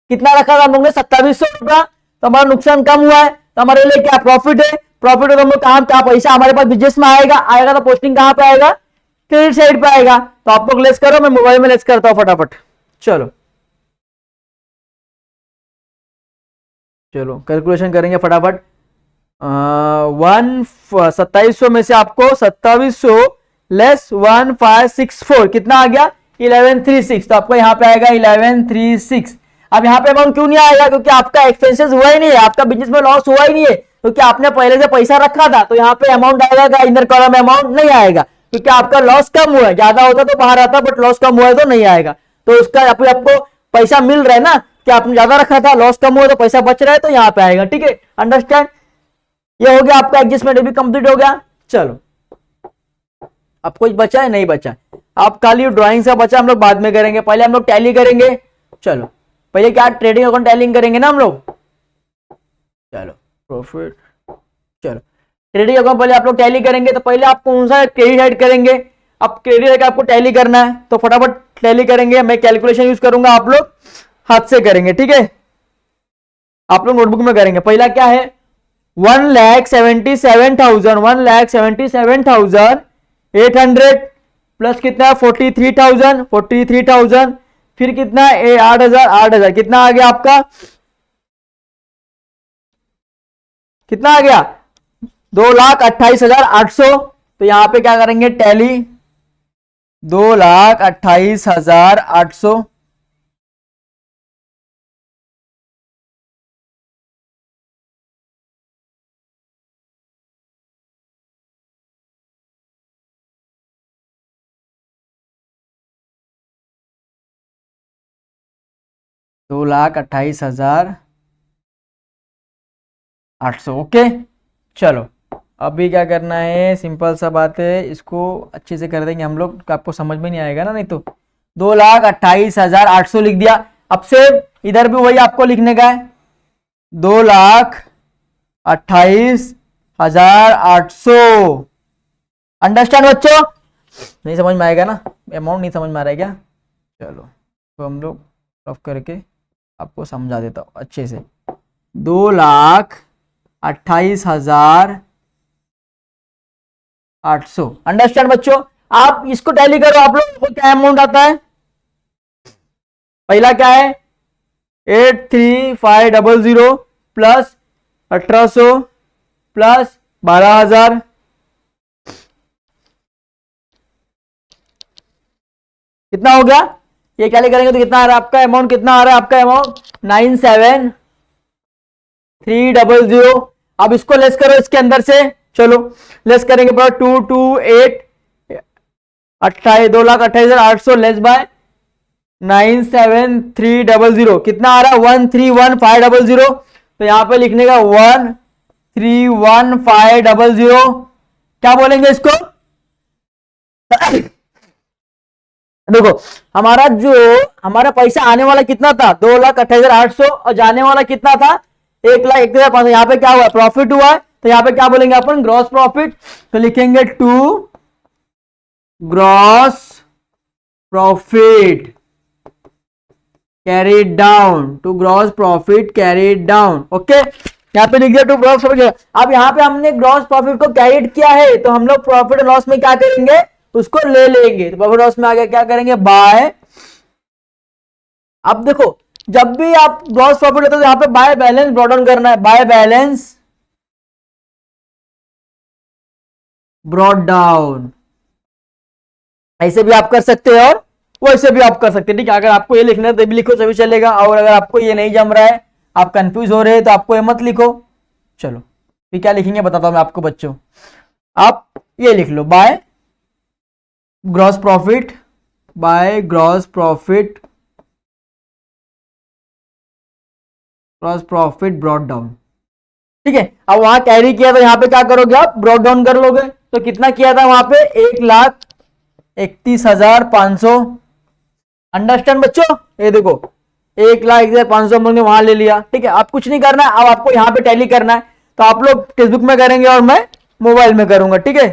कितना रखा था हम लोग ने, 2700 रुपया। तो हमारा नुकसान कम हुआ है, तो हमारे लिए क्या प्रॉफिट है, प्रॉफिट है तो हम लोग कहां, क्या पैसा हमारे पास बिजनेस में आएगा, आएगा तो पोस्टिंग कहां पे आएगा, क्रेडिट साइड पे आएगा। तो आप लोग लेस करो, मैं मोबाइल में लेस करता हूं फटाफट। चलो चलो कैलकुलेशन करेंगे फटाफट। 2700 में से आपको 2700 लेस 1564 कितना आ गया, 1136। तो आपको यहाँ पे आएगा 1136। अब यहाँ पे अमाउंट क्यों नहीं आएगा, क्योंकि आपका एक्सपेंसेस हुआ ही नहीं है, आपका बिजनेस में लॉस हुआ ही नहीं है, क्योंकि आपने पहले से पैसा रखा था। तो यहाँ पे अमाउंट आएगा, इनर कॉलम में अमाउंट नहीं आएगा, क्योंकि आपका लॉस कम हुआ है। ज्यादा होता तो बाहर आता, बट लॉस कम हुआ है तो नहीं आएगा। तो उसका आपको पैसा मिल रहा है ना, कि आपने ज्यादा रखा था, लॉस कम हुआ तो पैसा बच रहा है, तो यहाँ पे आएगा। ठीक है, अंडरस्टैंड। ये हो गया आपका एडजस्टमेंट भी कंप्लीट हो गया। चलो, अब कुछ बचा है, नहीं बचा। अब खाली ड्राइंग से बचा, हम लोग बाद में करेंगे, पहले हम लोग टैली करेंगे। चलो, पहले क्या, ट्रेडिंग अकाउंट टैलिंग करेंगे ना हम लोग। चलो, प्रॉफिट, चलो ट्रेडिंग अकाउंट पहले आप लोग टैली करेंगे। तो पहले आप कौन सा क्रेडिट ऐड करेंगे, अब क्रेडिट आपको टैली करना है, तो फटाफट टैली करेंगे। मैं कैलकुलेशन यूज करूंगा, आप लोग हाथ से करेंगे, ठीक है। आप लोग नोटबुक में करेंगे। पहला क्या है, 1,77,800 प्लस कितना है 43,000 फिर कितना 8,000 कितना आ गया आपका, कितना आ गया 2,28,800। तो यहां पे क्या करेंगे, टैली 2,28,800 2,28,800। ओके, चलो अभी क्या करना है, सिंपल सा बात है, इसको अच्छे से कर देंगे हम लोग, आपको समझ में नहीं आएगा ना, नहीं तो 2,28,800 लिख दिया। अब से इधर भी वही आपको लिखने का है, 2,28,800। अंडरस्टैंड बच्चों, नहीं समझ में आएगा ना, अमाउंट नहीं समझ में आ रहा है क्या। चलो तो हम लोग रफ करके आपको समझा देता हूँ अच्छे से। 2,28,800, अंडरस्टैंड बच्चों। आप इसको टैली करो, आप लोग को क्या अमाउंट आता है। पहला क्या है, 83,500 प्लस 1,800 प्लस 12,000 कितना हो गया, ये कैली करेंगे तो कितना आ रहा है आपका अमाउंट, कितना आ रहा है आपका अमाउंट 97,300। अब इसको लेस करो इसके अंदर से, चलो लेस करेंगे, 2,28,800 लेस बाय 97,300 कितना आ रहा है 1,31,500। तो यहां पे लिखने का 1,31,500, क्या बोलेंगे इसको देखो हमारा पैसा आने वाला कितना था 2,28,800 और जाने वाला कितना था 1,01,500। यहाँ पे क्या हुआ, प्रॉफिट हुआ है, तो यहाँ पे क्या बोलेंगे अपन, ग्रॉस प्रॉफिट। तो लिखेंगे to gross profit carried down, to gross profit carried down. Okay, यहाँ पे लिख दिया टू ग्रॉस प्रॉफिट। अब यहाँ पे हमने ग्रॉस प्रॉफिट को कैरीड किया है, तो हम लोग प्रॉफिट और लॉस में क्या करेंगे, उसको ले लेंगे। तो प्रॉफिट लॉस में आगे क्या करेंगे, बाय। अब देखो जब भी आप ग्रॉस प्रॉफिट होता है तो यहां पे बाय बैलेंस ब्रॉट डाउन करना है, बाय बैलेंस ब्रॉट डाउन। ऐसे भी आप कर सकते हैं और वैसे भी आप कर सकते हैं, ठीक है। अगर आपको ये लिखना है तो भी लिखो, सभी चलेगा। और अगर आपको ये नहीं जम रहा है, आप कंफ्यूज हो रहे हैं, तो आपको ये मत लिखो। चलो फिर क्या लिखेंगे बताता हूं मैं आपको बच्चों। आप ये लिख लो, by gross profit, by gross profit, gross profit brought down, ठीक है। अब वहां कैरी किया था, यहाँ पे क्या करोगे आप, ब्रॉट डाउन कर लोगे। तो कितना किया था वहां पे, 1,31,500। अंडरस्टैंड बच्चों, ये देखो 1,31,500 हमने वहां ले लिया, ठीक है। आप कुछ नहीं करना है, अब आपको यहाँ पे टैली करना है। तो आप लोग टेक्स्टबुक में करेंगे और मैं मोबाइल में करूंगा, ठीक है।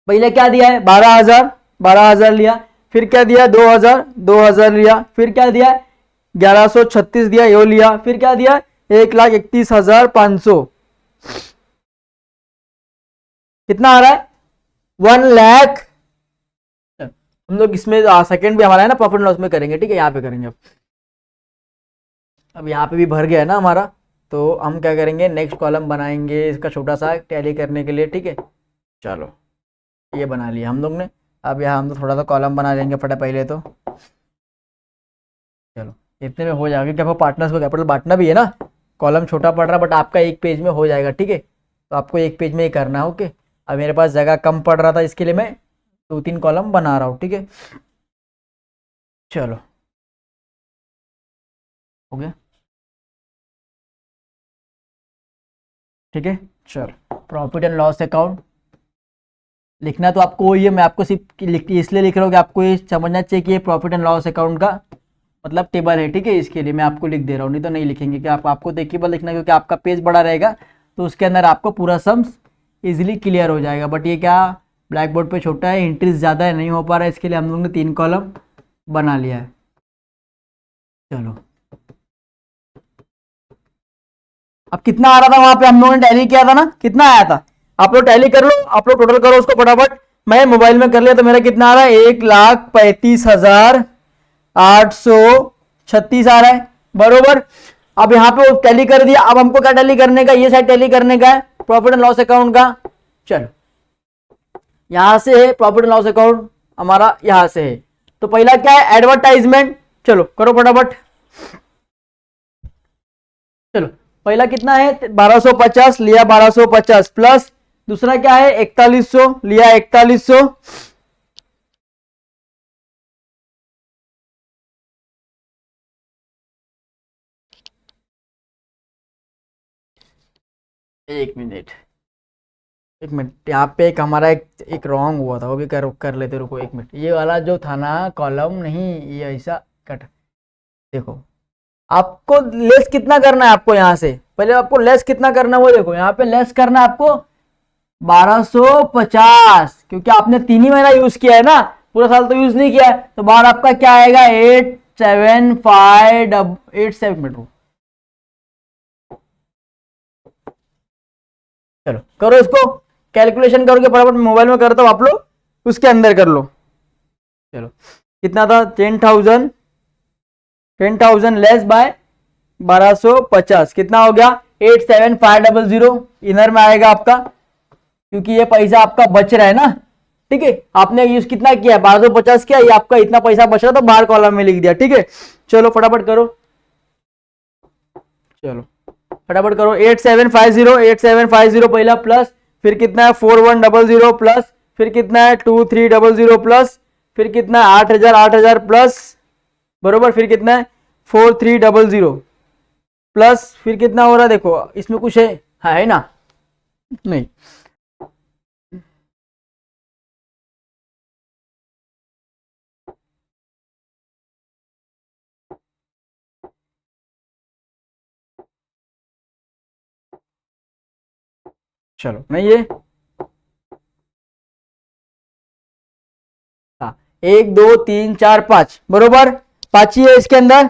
पहले क्या दिया है, 12,000, 12,000 लिया। फिर क्या दिया, 2,000, 2,000 लिया। फिर क्या दिया, 1,136 दिया, यो लिया। फिर क्या दिया, 1,31,500। कितना आ रहा है, 1,00,000। हम लोग इसमें सेकंड भी हमारा है ना, प्रॉफिट लॉस में करेंगे, ठीक है। यहाँ पे करेंगे अब यहाँ पे भी भर गया है ना हमारा। तो हम क्या करेंगे, नेक्स्ट कॉलम बनाएंगे इसका छोटा सा टैली करने के लिए, ठीक है। चलो ये बना लिया हम लोग ने। अब यहाँ हम तो थोड़ा सा कॉलम बना लेंगे फटा पहले तो। चलो इतने में हो जाएगा, क्योंकि आपको पार्टनर्स को कैपिटल बांटना भी है ना। कॉलम छोटा पड़ रहा है बट आपका एक पेज में हो जाएगा, ठीक है। तो आपको एक पेज में ही करना है, ओके। अब मेरे पास जगह कम पड़ रहा था, इसके लिए मैं 2-3 कॉलम बना रहा हूँ, ठीक है। चलो हो गया, ठीक है। चलो प्रॉफिट एंड लॉस अकाउंट लिखना तो आपको वही है, मैं आपको सिर्फ इसलिए लिख रहा हूँ कि आपको ये समझना चाहिए कि ये प्रॉफिट एंड लॉस अकाउंट का मतलब टेबल है, ठीक है। इसके लिए मैं आपको लिख दे रहा हूँ, नहीं तो नहीं लिखेंगे कि आपको तो एक ही बार लिखना है, क्योंकि आपका पेज बड़ा रहेगा तो उसके अंदर आपको पूरा सम्स इजीली क्लियर हो जाएगा। बट ये क्या, ब्लैक बोर्ड पे छोटा है, इंट्रीज ज़्यादा है, नहीं हो पा रहा है, इसके लिए हम लोग ने 3 कॉलम बना लिया है। चलो अब कितना आ रहा था वहां पे, हम लोगों ने टैली किया था ना, कितना आया था। आप लोग टैली कर लो, आप लोग टोटल करो उसको फटाफट। मैं मोबाइल में कर लिया तो मेरा कितना आ रहा है, 1,35,836 आ रहा है, बरोबर। अब यहाँ पे टैली कर दिया। अब हमको क्या टैली करने का, ये साइड टैली करने का है, प्रॉफिट एंड लॉस अकाउंट का। चलो यहां से है प्रॉफिट एंड लॉस अकाउंट हमारा, यहां से है। तो पहला क्या है, एडवर्टाइजमेंट। चलो करो फटाफट। चलो पहला कितना है, 1,250 लिया, 1,250 प्लस दूसरा क्या है, 4,100 लिया, 4,100 एक मिनट, एक मिनट, यहाँ पे एक हमारा एक रॉन्ग हुआ था, वो भी कर लेते, रुको एक मिनट। ये वाला जो था ना कॉलम, नहीं ये ऐसा कट, देखो आपको लेस कितना करना है, आपको यहाँ से पहले आपको लेस कितना करना है वो देखो। यहाँ पे लेस करना है आपको 1,250, क्योंकि आपने 3 ही महीना यूज किया है ना, पूरा साल तो यूज नहीं किया है। तो बाहर आपका क्या आएगा, 8,758,7 चलो करो इसको, कैलकुलेशन करोगे फटाफट, मोबाइल में करता हूं, आप लोग उसके अंदर कर लो। चलो कितना था, 10,000, 10,000 लेस बाय 1,250 कितना हो गया, 8,7,500 इनर में आएगा आपका, क्योंकि ये पैसा आपका बच रहा है ना, ठीक है। आपने यूज कितना किया, 1,250 किया, ये आपका इतना पैसा बच रहा तो बाहर कॉलम में लिख दिया, ठीक है। चलो फटाफट करो, चलो फटाफट करो, 8,750, 8,750 पहला प्लस, फिर कितना है 4,100 प्लस, फिर कितना है 2,300 प्लस, फिर कितना है 8,000, 8,000 प्लस, बरोबर। फिर कितना है 4,300 प्लस, फिर कितना हो रहा है देखो, इसमें कुछ है, हाँ है ना, नहीं। चलो नहीं ये, हाँ 1, 2, 3, 4, 5 बरोबर, 5 ही है इसके अंदर।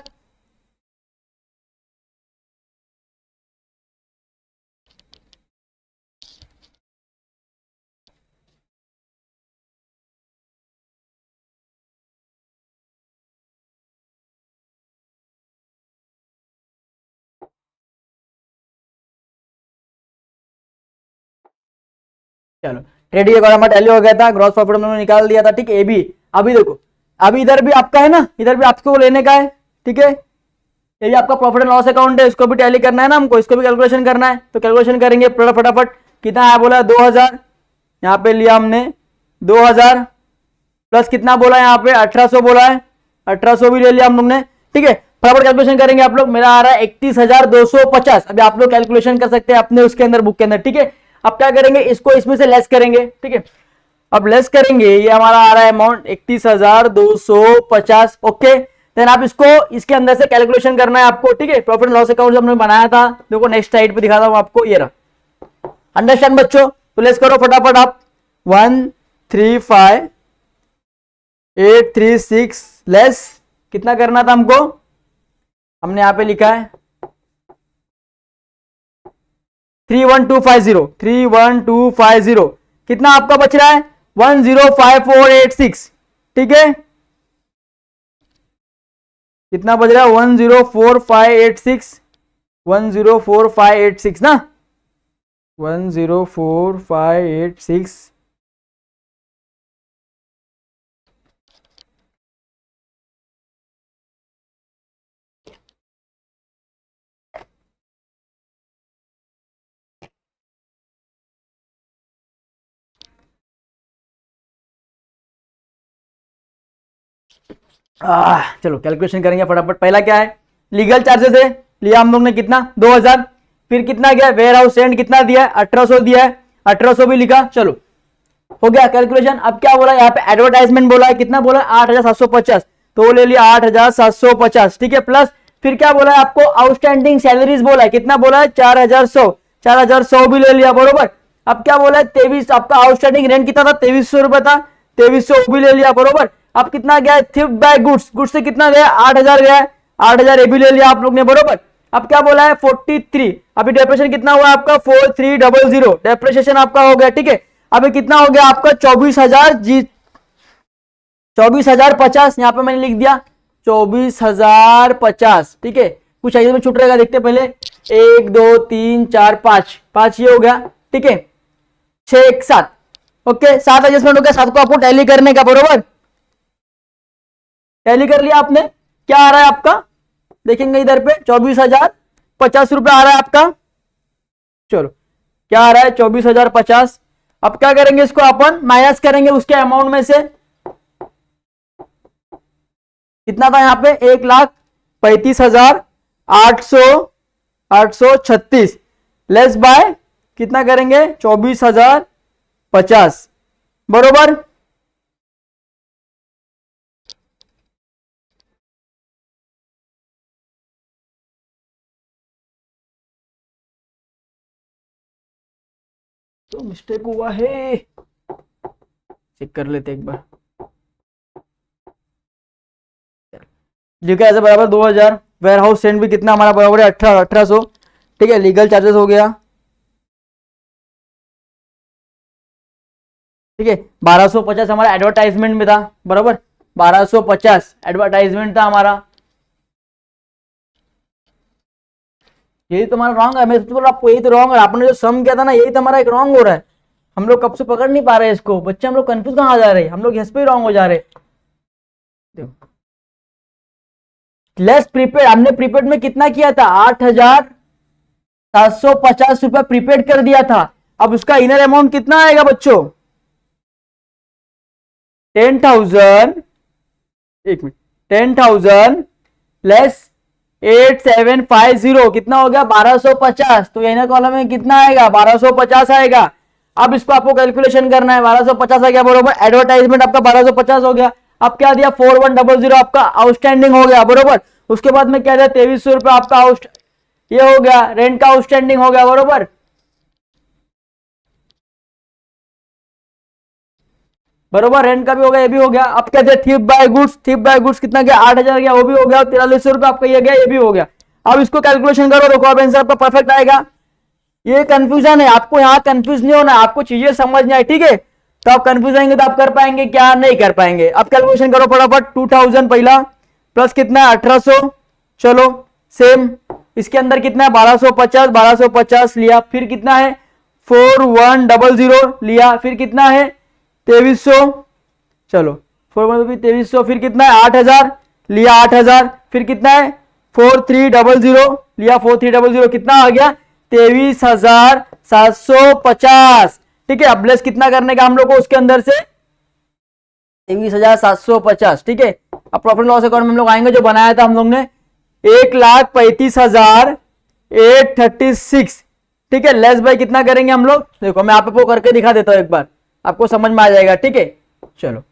चलो ट्रेडिंग अकाउंट हमारा टैली हो गया था, ग्रॉस प्रॉफिट हमने निकाल दिया था, ठीक है। एबी अभी देखो, अभी इधर भी आपका है ना, इधर भी आपको लेने का है, ठीक है। ये भी आपका प्रॉफिट एंड लॉस अकाउंट है, इसको भी टैली करना है ना हमको, इसको भी कैलकुलेशन करना है, तो कैलकुलेशन करेंगे फटाफट। कितना आया बोला 2000, यहाँ पे लिया हमने 2000 प्लस कितना बोला यहाँ पे 1800 बोला है, 1800 भी ले लिया हम लोग ने, ठीक है। फटाफट कैलकुलेशन करेंगे आप लोग, मेरा आ रहा है 31,250। अभी आप लोग कैलकुलेशन कर सकते हैं अपने उसके अंदर, बुक के अंदर, ठीक है। अब क्या करेंगे, इसको इसमें से लेस करेंगे, ठीक है। अब लेस करेंगे, ये हमारा आ रहा है अमाउंट 31,250, ओके। देन आप इसको इसके अंदर से कैलकुलेशन करना है आपको, ठीक है। प्रॉफिट एंड लॉस अकाउंट हमने बनाया था, देखो नेक्स्ट साइड पे दिखाता हूं आपको, ये रहा। अंडरस्टैंड बच्चों, तो लेस करो फटाफट आप, 135,836 लेस कितना करना था हमको, हमने यहां पे लिखा है 31250, 31250 कितना आपका बच रहा है 105486, ठीक है। कितना बच रहा है 104586, 104586 ना, 104586। चलो कैलकुलेशन करेंगे फटाफट। पहला क्या है, लीगल चार्जेस है, लिया हम लोग ने कितना 2000, फिर कितना गया वेयर हाउस रेंट कितना दिया है 1800 दिया है, 1800 भी लिखा, चलो हो गया कैलकुलेशन। अब क्या बोला यहाँ पे, एडवर्टाइजमेंट बोला है, कितना बोला 8750, तो ले लिया 8750, ठीक है। प्लस फिर क्या बोला है आपको, आउटस्टैंडिंग सैलरीज बोला है, कितना बोला है 4100 भी ले लिया, बरोबर। अब क्या बोला है 23, आपका आउटस्टैंडिंग रेंट कितना था 2300 रुपए था, 2300 भी ले लिया, बरोबर। अब कितना गया थ्रिफ्ट बाय गुड्स, गुड्स से कितना गया 8000 गया, 8000 भी ले लिया आप लोग ने, बरोबर। अब क्या बोला है 43, अभी डेप्रिसिएशन कितना हुआ आपका 4300, डेप्रिसिएशन आपका हो गया, ठीक है। अभी कितना हो गया आपका 24,050, यहाँ पे मैंने लिख दिया 24,050, ठीक है। कुछ आइए में छूट रहेगा, देखते पहले, 1 2 3 4 5 ये हो गया, ठीक है। 6 1 7, ओके, 7 एडजस्टमेंट हो गया, 7 को आपको टैली करने का, बरोबर। टैली कर लिया आपने, क्या आ रहा है आपका, देखेंगे इधर पे 24,050 रुपए आ रहा है आपका, चलो क्या आ रहा है 24,050। अब क्या करेंगे, इसको अपन माइनस करेंगे उसके अमाउंट में से, कितना था यहाँ पे 1,35,836 लेस बाय कितना करेंगे 24,050, बरोबर। तो मिस्टेक हुआ है, चेक कर लेते एक बार, लिखा ऐसे बराबर 2000, वेयर हाउस रेंट भी कितना हमारा बराबर है 1800, ठीक है। लीगल चार्जेस हो गया, ठीक है। 1250 हमारा एडवर्टाइजमेंट में था, बराबर, 1250 एडवर्टाइजमेंट था हमारा। यही तो हमारा रॉन्ग है, मैं तो आपको यही तो रॉन्ग है, आपने जो सम किया था ना यही तो हमारा एक रॉन्ग हो रहा है। हम लोग कब से पकड़ नहीं पा रहे इसको, बच्चे हम लोग कंफ्यूज कहाँ जा रहे हैं, हम लोग इस पे रॉन्ग हो जा रहे हैं। लेस प्रीपेड, हमने प्रीपेड में कितना किया था 8,750 रुपया प्रीपेड कर दिया था। अब उसका इनर अमाउंट कितना आएगा बच्चों 10,000, एक मिनट, 10,000 लेस 8750 कितना हो गया 1250, तो इनर कॉलम में कितना आएगा 1250 आएगा। अब इसको आपको कैलकुलेशन करना है, 1250 आ गया, बरोबर। एडवर्टाइजमेंट आपका 1250 हो गया। अब क्या दिया 4100 आपका आउटस्टैंडिंग हो गया, बरोबर। उसके बाद में क्या दिया 2300 रुपया आपका ये हो गया, रेंट का आउटस्टैंडिंग हो गया, बरोबर। बरोबर, रेंट का भी हो गया, ये भी हो गया। अब क्या दिया थिप बाय गुड्स, थिप बाय गुड्स कितना गया 8000 गया, वो भी हो गया। 4300 रुपया आपका ये गया, ये भी हो गया। अब इसको कैलकुलेशन करो, देखो अब आंसर आपका परफेक्ट आएगा। ये कंफ्यूजन है, आपको यहाँ कंफ्यूज नहीं होना, आपको चीजें समझना है, ठीक है। तो आप कंफ्यूज आएंगे तो आप कर पाएंगे क्या, नहीं कर पाएंगे। अब कैलकुलेशन करो फटाफट, 2000 पहला प्लस कितना है 1800, चलो सेम। इसके अंदर कितना है 1250, 1250 लिया, फिर कितना है 4100 लिया, फिर कितना है 2300, चलो 2300, फिर कितना है 8000 लिया 8000, फिर कितना है 4300 लिया 4300, कितना आ गया 23,750। ठीक है, अब लेस कितना करने का हम लोग को उसके अंदर से 23,750। ठीक है, अब प्रॉफिट लॉस अकाउंट में हम लोग आएंगे, जो बनाया था हम लोग ने 1,35,836। ठीक है, लेस बाय कितना करेंगे हम लोग, देखो मैं आपको करके दिखा देता हूं, एक बार आपको समझ में आ जाएगा। ठीक है, चलो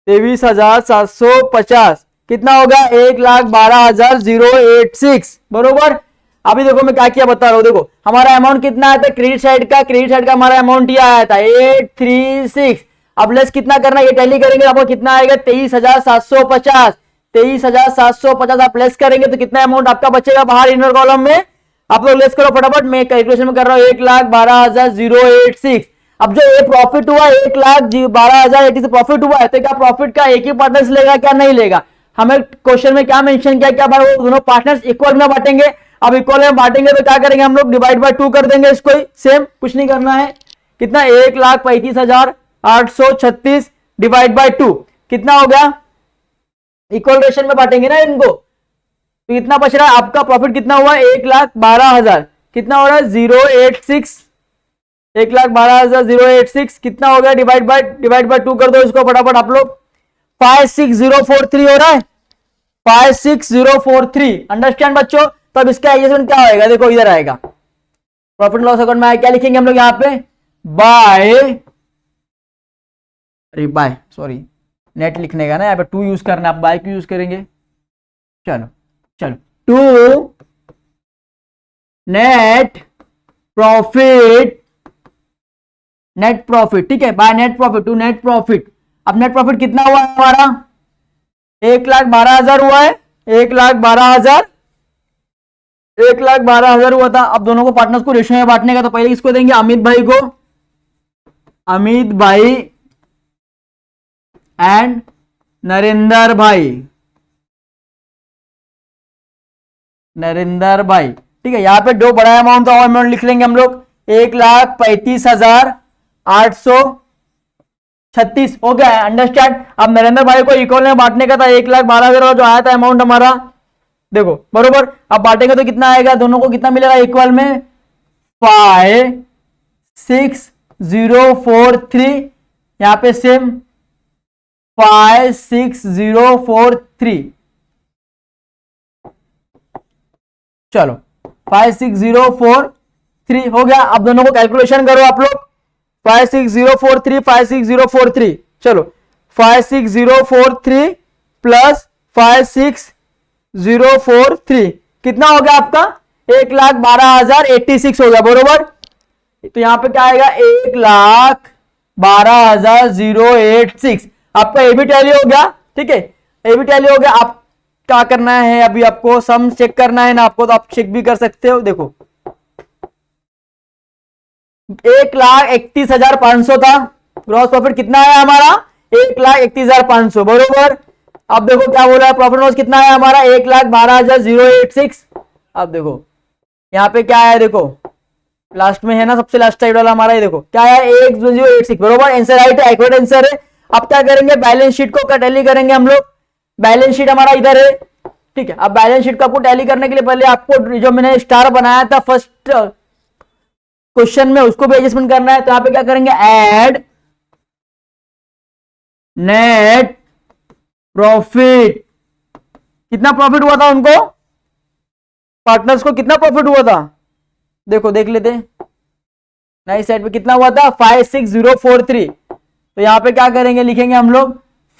23,750 कितना होगा 1,12,086 बरोबर। अभी देखो मैं क्या किया बता रहा हूं, देखो हमारा अमाउंट कितना आया था क्रेडिट साइड का हमारा अमाउंट ये आया था 836। अब लेस कितना करना, ये टैली करेंगे आपको कितना आएगा 23,750। 23,750 आप लेस करेंगे तो कितना अमाउंट आपका बचेगा बाहर इनर कॉलम में, आप लोग लेस करो फटाफट, मैं कैलकुलेशन में कर रहा हूं 1,12,086। अब जो ये प्रॉफिट हुआ 1,12,080 से प्रॉफिट हुआ है, तो क्या प्रॉफिट का एक ही पार्टनर्स लेगा क्या, नहीं लेगा। हमें क्वेश्चन में क्या मेंशन किया, क्या वो दोनों पार्टनर्स इक्वल में बांटेंगे। अब इक्वल में बांटेंगे तो क्या करेंगे हम लोग, डिवाइड बाय 2 कर देंगे इसको, सेम कुछ नहीं करना है। कितना 1,35,836 डिवाइड बाय 2 कितना हो गया, इक्वल रेशन में बांटेंगे ना इनको, तो कितना बच रहा है आपका प्रॉफिट, कितना हुआ 1,12,000, कितना हो रहा है 086, 1,12,086 कितना हो गया, डिवाइड बाय 2 कर दो इसको फटाफट आप लोग, 56043 हो रहा है, 56043। अंडरस्टैंड बच्चों। तो अब इसका एडजस्टमेंट क्या होएगा, देखो इधर आएगा प्रॉफिट लॉस अकाउंट में आया, क्या लिखेंगे हम लोग यहाँ पे बाय सॉरी नेट लिखने का ना, यहाँ पे 2 यूज करना, आप बाय क्यों यूज करेंगे। चलो 2 नेट प्रॉफिट। ठीक है, by net profit, 2 net profit. अब नेट प्रॉफिट कितना हुआ हमारा 1,12,000 हुआ है, 1,12,000 हुआ था। अब दोनों को पार्टनर्स को रेशियो में बांटने का, तो पहले किसको देंगे, अमित भाई को, अमित भाई एंड नरेंद्र भाई। ठीक है, यहां पे दो बड़ा अमाउंट था, अमाउंट लिख लेंगे हम लोग 1,35,836 हो गया है। अंडरस्टैंड। अब नरेंद्र भाई को इक्वल में बांटने का था 1,12,000 जो आया था अमाउंट हमारा, देखो बरोबर। अब बांटेंगे तो कितना आएगा, दोनों को कितना मिलेगा इक्वल में 56043, यहां पे सेम 56043, चलो 56043 हो गया। अब दोनों को कैलकुलेशन करो आप लोग, 56043 चलो 56043 प्लस 56043 कितना हो गया आपका 1,12,086 हो गया बरोबर। तो यहां पे क्या आएगा 1,12,086 आपका ए भी टैली हो गया। ठीक है, ए भी टैली हो गया। आप क्या करना है, अभी आपको सम चेक करना है ना आपको, तो आप चेक भी कर सकते हो। देखो 1,31,500 था, ग्रॉस प्रॉफिट कितना है हमारा 1,31,500 बरोबर। अब देखो क्या बोला है, प्रॉफिट लॉस कितना है हमारा 1,12,086। अब देखो यहाँ पे क्या है, देखो लास्ट में है ना, सबसे लास्ट साइड वाला हमारा, ये देखो क्या है 1,086 बरोबर। आंसर राइट है, एक्यूरेट आंसर है। अब क्या करेंगे, बैलेंस शीट को टैली करेंगे हम लोग। बैलेंस शीट हमारा इधर है। ठीक है, अब बैलेंस शीट को आपको टैली करने के लिए पहले आपको जो मैंने स्टार बनाया था फर्स्ट क्वेश्चन में, उसको भी एडजस्टमेंट करना है। तो यहाँ पे क्या करेंगे, ऐड नेट प्रॉफिट। कितना प्रॉफिट हुआ था उनको, पार्टनर्स को कितना प्रॉफिट हुआ था, देखो देख लेते हैं। नई साइड पे कितना हुआ था 56043। तो यहां पे क्या करेंगे, लिखेंगे हम लोग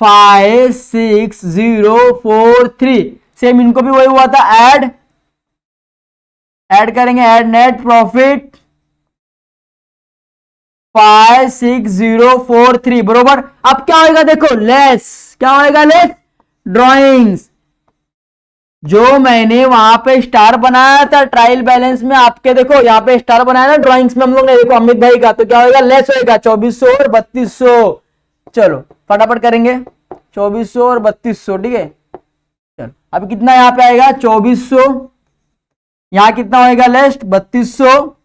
56043। सेम इनको भी वही हुआ था, ऐड करेंगे, ऐड नेट प्रॉफिट 56043 बरोबर। अब क्या होगा, देखो लेस, क्या होगा लेस ड्रॉइंग्स। जो मैंने वहां पे स्टार बनाया था ट्रायल बैलेंस में आपके, देखो यहाँ पे स्टार बनाया ना ड्राइंग्स में हम लोग ने, देखो अमित भाई का, तो क्या होगा लेस होगा 2400 और 3200। चलो फटाफट करेंगे 2400 और 3200। ठीक है, चलो अब कितना यहाँ पे आएगा 2400, यहाँ कितना होगा लेस 3200,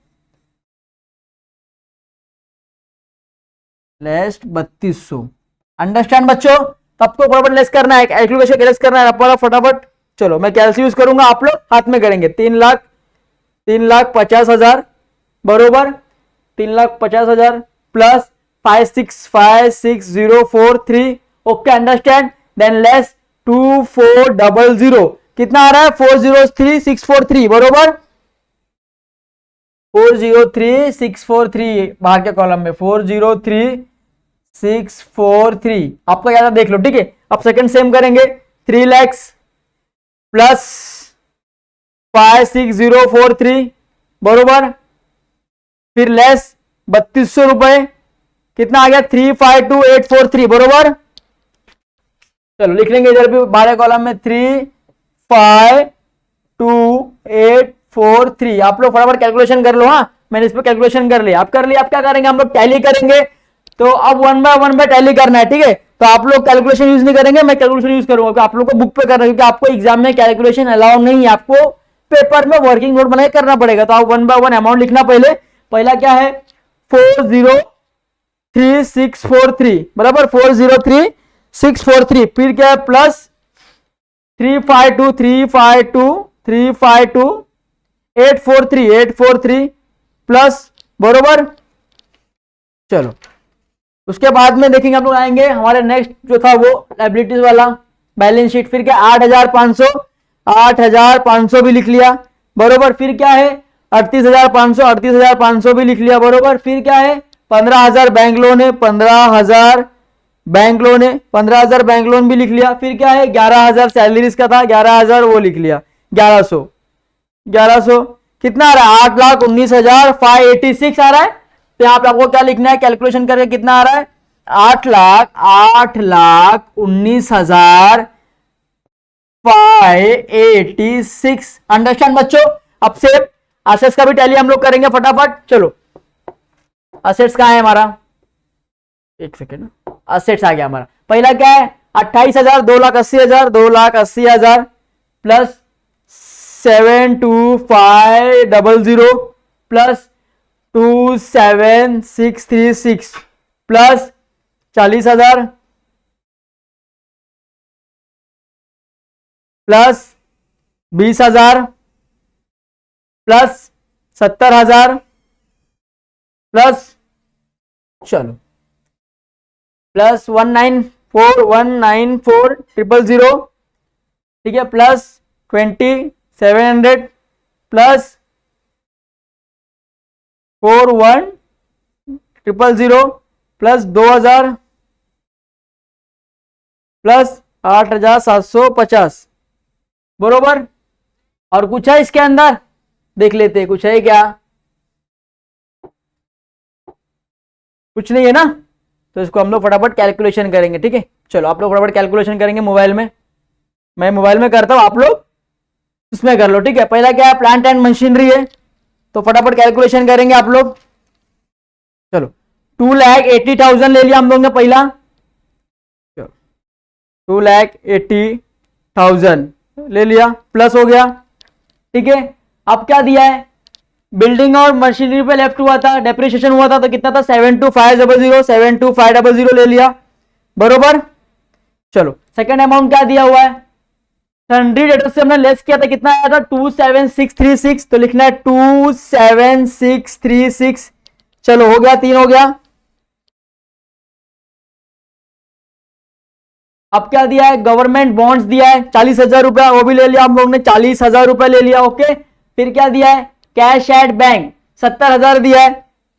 लेस 3200। अंडरस्टैंड बच्चों? सबको फटाफट लेस करना है, कैलकुलेशन लेस करना है अपना फटाफट। चलो मैं कैलसी यूज करूंगा, आप लोग हाथ में करेंगे। 3,50,000 बरोबर 3,50,000 plus 565043। Okay understand. Than less 2400 कितना आ रहा है? 403643 बरोबर 403643 बाहर के कॉलम में 403643 आपका क्या था देख लो, ठीक है। अब सेकंड सेम करेंगे। 3 लाख प्लस 56043 बरोबर फिर लेस 3200 रुपए कितना आ गया? 352843 बरोबर। चलो लिख लेंगे इधर भी बारह कॉलम में 352843। आप लोग फटाफट कैलकुलेशन कर लो। हाँ मैंने इस पर कैलकुलेशन कर लिया, आप कर लिया। आप क्या करेंगे? हम लोग टैली करेंगे। तो अब वन बाय टैली करना है, ठीक है। तो आप लोग कैलकुलेशन यूज नहीं करेंगे, मैं कैलकुलेशन यूज करूंगा। आप लोग को बुक पे करना है क्योंकि आपको एग्जाम में कैलकुलेशन अलाउ नहीं है, आपको पेपर में वर्किंग नोट बना के करना पड़ेगा। तो आप वन बाय वन अमाउंट लिखना। पहला क्या है? 403643 बराबर 403643। फिर क्या है? प्लस 352 प्लस बरोबर। चलो उसके बाद में देखेंगे हम लोग आएंगे हमारे नेक्स्ट जो था वो लायबिलिटीज वाला बैलेंस शीट। फिर क्या? 8,500 भी लिख लिया बरोबर। फिर क्या है? 38,500 भी लिख लिया बरोबर। फिर क्या है? 15,000 बैंक लोन है, 15,000 बैंक लोन है, 15,000 बैंक लोन भी लिख लिया। फिर क्या है? 11,000 सैलरीज का था, 11,000 वो लिख लिया। 1100 कितना आ रहा है? 8,19,586 आ रहा है। तो यहां पे आपको क्या लिखना है? कैलकुलेशन करके कितना आ रहा है? 8,19,586। अंडरस्टैंड बच्चों? अब से असेट्स का भी टैली हम लोग करेंगे फटाफट। चलो असेट्स कहां है हमारा? एक सेकेंड, असेट्स आ गया हमारा। पहला क्या है? 28,000 2,80,000 2,80,000 plus 72500 plus 27,636 plus 40,000 plus 20,000 plus 70,000 plus चलो प्लस 194,194,000 ठीक है प्लस 2,700 प्लस 41,000 प्लस 2,000 प्लस 8,750 बरोबर। और कुछ है इसके अंदर? देख लेते हैं कुछ है क्या। कुछ नहीं है ना, तो इसको हम लोग फटाफट कैलकुलेशन करेंगे। ठीक है चलो आप लोग फटाफट कैलकुलेशन करेंगे मोबाइल में। मैं मोबाइल में करता हूं, आप लोग उसमें कर लो। ठीक है पहला क्या है? प्लांट एंड मशीनरी है, तो फटाफट कैलकुलेशन करेंगे आप लोग। चलो 2,80,000 ले लिया हम लोग ने पहला। 2,80,000 ले लिया, प्लस हो गया। ठीक है अब क्या दिया है? बिल्डिंग और मशीनरी पे लेफ्ट हुआ था, डेप्रिसिएशन हुआ था, तो कितना था? 72500 72500 ले लिया बरोबर। चलो सेकंड अमाउंट क्या दिया हुआ है? सन्ड्री डेटर्स से हमने लेस किया था, कितना आया था? 27636, तो लिखना है 27636। चलो हो गया, 3 हो गया। अब क्या दिया है? गवर्नमेंट बॉन्ड्स दिया है 40,000 रुपया, वो भी ले लिया हम लोग ने, 40,000 रुपया ले लिया। ओके फिर क्या दिया है? कैश एट बैंक 70,000 दिया है,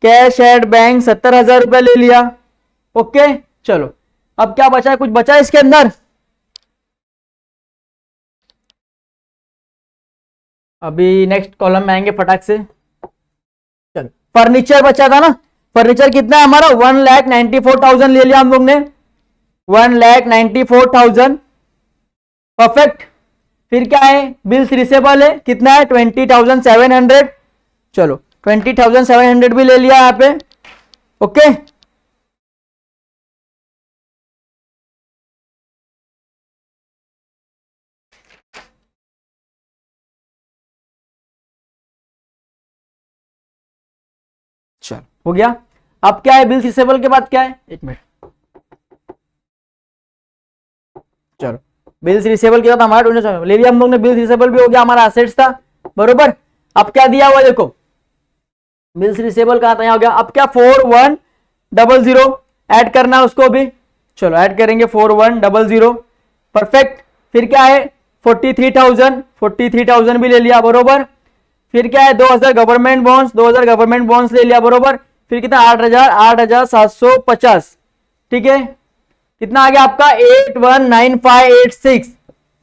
कैश एट बैंक 70,000 रुपया ले लिया। ओके चलो अब क्या बचा है? कुछ बचा है इसके अंदर? अभी नेक्स्ट कॉलम में आएंगे फटाक से। चलो फर्नीचर बचा था ना, फर्नीचर कितना है हमारा? 1,94,000 ले लिया हम लोग ने, 1,94,000 परफेक्ट। फिर क्या है? बिल्स रिसेबल है, कितना है? 20,700। चलो 20,700 भी ले लिया यहां पे। ओके चलो हो गया। अब क्या है बिल्स रिसेबल के बाद क्या है, एक मिनट, चलो बिल्स रिसेबल के बाद हमारा ले लिया हम लोग ने, बिल्स रिसेबल भी हो गया, हमारा असेट्स था बरोबर। अब क्या दिया हुआ देखो, बिल्स रिसेबल कहां था, यहां हो गया। अब क्या 4100 ऐड करना है उसको भी, चलो ऐड करेंगे 4100 परफेक्ट। फिर क्या है 43,000 भी ले लिया बरोबर। फिर क्या है 2000 गवर्नमेंट बॉन्ड्स, 2000 गवर्नमेंट बॉन्ड्स ले लिया बरोबर। फिर कितना 8,750, ठीक है। कितना आ गया आपका 819586,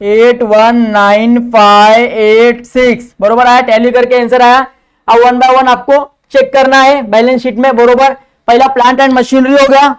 819586 बरोबर आया, टैली करके आंसर आया। अब वन बाय वन आपको चेक करना है बैलेंस शीट में बरोबर। पहला प्लांट एंड मशीनरी हो गया,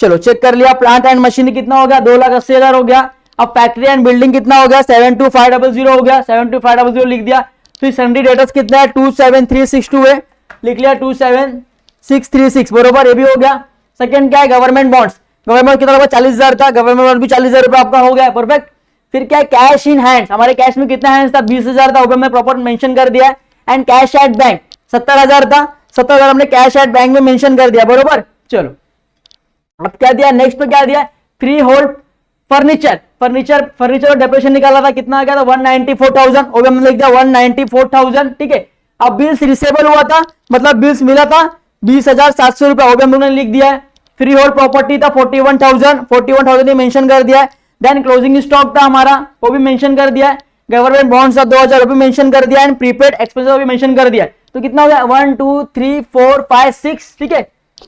चलो चेक कर लिया, प्लांट एंड मशीनरी कितना हो गया 2,80,000 हो गया। अब फैक्ट्री एंड बिल्डिंग कितना हो गया 72500 हो गया, 72500 लिख दिया। फिर सन्ड्री डेटर्स कितना है 27362 है, लिख लिया 27636 बरोबर, ये भी हो गया। सेकंड क्या है गवर्नमेंट बॉन्ड्स, गवर्नमेंट कितना होगा 40,000 था, गवर्नमेंट बॉन्ड भी 40,000 रुपए आपका हो गया परफेक्ट। फिर क्या है कैश इन हैंड्स, हमारे कैश में कितना हैंड्स था 20,000 था, ऊपर में प्रॉपर मेंशन कर दिया है। एंड कैश एट बैंक 70,000 था, 70,000 हमने कैश एट बैंक में मेंशन कर दिया बरोबर। चलो अब क्या दिया नेक्स्ट पे क्या दिया, फ्री होल्ड फर्नीचर, फर्नीचर और डेप्रेशन निकाला था, कितना आ गया था 194,000, और हमने लिख दिया 194,000, ठीक है। अब बिल्स रिसेबल हुआ था, मतलब बिल्स मिला था 20,700 रुपए, वो भी हम लोगों ने लिख दिया है। फ्री होल्ड प्रॉपर्टी था 41,000 ही मेंशन कर दिया है। देन क्लोजिंग स्टॉक था हमारा, वो भी मेंशन कर दिया है। गवर्नमेंट बॉन्ड्स था 2,000 रुपए मेंशन कर दिया, एंड प्रीपेड एक्सपेंसेस भी मेंशन कर दिया। तो कितना हो गया 1 2 3 4 5 6, ठीक है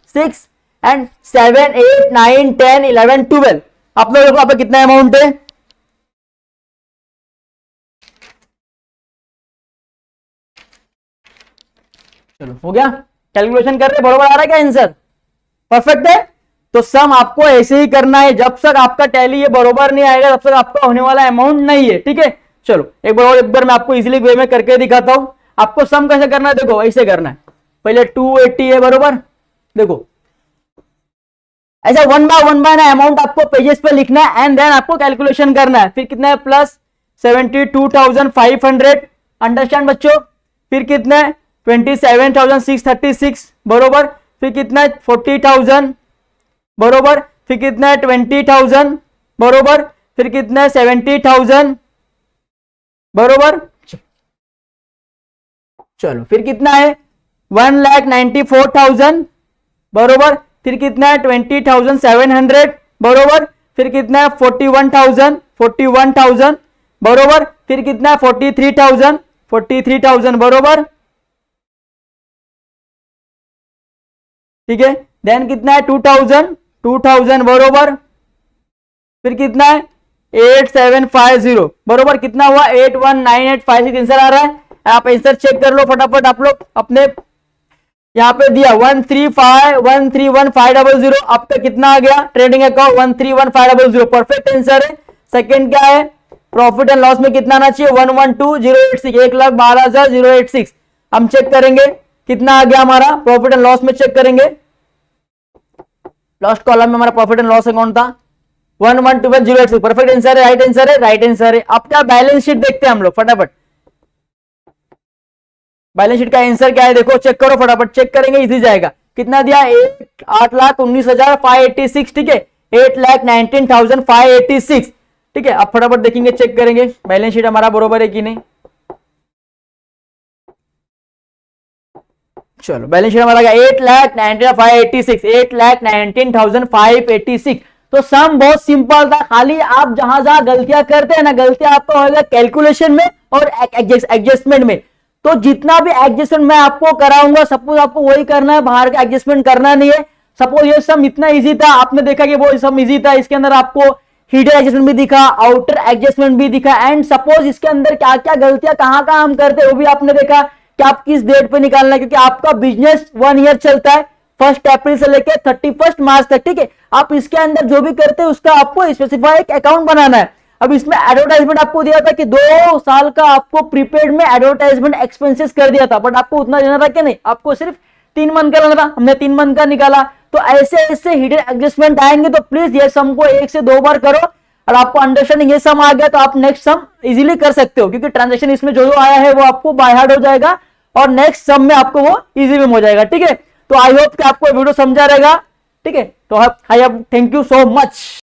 6 एंड 7 8 9 10 11 12। आप लोग देखो आप कितना अमाउंट है, चलो हो गया। कैलकुलेशन कर रहे बरोबर आ रहा है क्या आंसर, परफेक्ट है। तो सम आपको ऐसे ही करना है, जब तक आपका टैली ये बरोबर नहीं आएगा तब तक आपका होने वाला अमाउंट नहीं है, ठीक है। चलो एक बार मैं आपको इजीली वे में करके दिखाता हूं। आपको सम कैसे करना है, देखो ऐसे करना है, पहले 280 है बरोबर, देखो ऐसा वन बाय ना अमाउंट आपको पेजेस पे लिखना है, एंड देन आपको कैलकुलेशन करना है। फिर कितना है प्लस 72,500, अंडरस्टैंड बच्चों। फिर कितना है 27,636 बरोबर। फिर कितना है 40,000 बरोबर। फिर कितना है 20,000 बरोबर। फिर कितना है 70,000 बरोबर। चलो फिर कितना है 1,94,000 बरोबर। फिर कितना है 20,700 बरोबर। फिर कितना है 41,000 बरोबर। फिर कितना है 43,000 बरोबर, ठीक है। देन कितना है 2,000 बरोबर। फिर कितना है 8750 बरोबर। कितना हुआ 819856 आंसर आ रहा है। आप आंसर चेक कर लो फटाफट आप लोग अपने, यहाँ पे दिया 131,500। आपका कितना आ गया ट्रेडिंग अकाउंट 131,500, परफेक्ट आंसर है। सेकंड क्या है प्रॉफिट एंड लॉस में कितना आना चाहिए 112,086, 1,12,086। हम चेक करेंगे कितना आ गया हमारा प्रॉफिट एंड लॉस में, चेक करेंगे लास्ट कॉलम में हमारा प्रॉफिट एंड लॉस अकाउंट था 112,086, परफेक्ट आंसर है, राइट आंसर है, राइट आंसर है। अब क्या बैलेंस शीट देखते हैं हम लोग फटाफट, बैलेंस शीट का आंसर क्या है देखो, चेक करो फटाफट, चेक करेंगे इजी जाएगा। कितना दिया 8,19,586, ठीक है 8,19,586, ठीक है। अब फटाफट देखेंगे चेक करेंगे बैलेंस शीट हमारा बरोबर है कि नहीं। चलो बैलेंस शीट हमारा 8,19,586, 8,19,586। तो सम बहुत सिंपल था, खाली आप जहां जहां गलतियां करते हैं ना, गलतियां आपका होगा कैलकुलेशन में और एडजस्टमेंट में। तो जितना भी एडजस्टमेंट मैं आपको कराऊंगा सपोज आपको वही करना है, बाहर का एडजस्टमेंट करना नहीं है। सपोज ये सम इतना इजी था, आपने देखा कि वो सम इजी था, इसके अंदर आपको हिडन एडजस्टमेंट भी दिखा, आउटर एडजस्टमेंट भी दिखा, एंड सपोज इसके अंदर क्या क्या गलतियां कहां कहां हम करते हैं वो भी आपने देखा कि आप किस डेट पे निकालना है, क्योंकि आपका बिजनेस 1 ईयर चलता है 1 अप्रैल से लेकर 31 मार्च तक, ठीक है। आप इसके अंदर जो भी करते हैं उसका आपको स्पेसिफाई एक अकाउंट बनाना है। अब इसमें एडवर्टाइजमेंट आपको दिया था कि 2 साल का आपको प्रीपेड में एडवर्टाइजमेंट एक्सपेंसेस कर दिया था, बट आपको उतना देना था कि नहीं, आपको सिर्फ 3 मंथ का लेना था, हमने 3 मंथ का निकाला। तो ऐसे ऐसे हिडन एडजस्टमेंट आएंगे, तो प्लीज ये सम को 1 से 2 बार करो, और आपको अंडरस्टैंडिंग ये सम आ गया तो आप नेक्स्ट सम इजीली कर सकते हो, क्योंकि ट्रांजेक्शन इसमें जो आया है वो आपको बाय हार्ट हो जाएगा और नेक्स्ट सम में आपको वो इजी में हो जाएगा, ठीक है। तो आई होप कि आपको वीडियो समझा रहेगा, ठीक है। तो आई थैंक यू सो मच।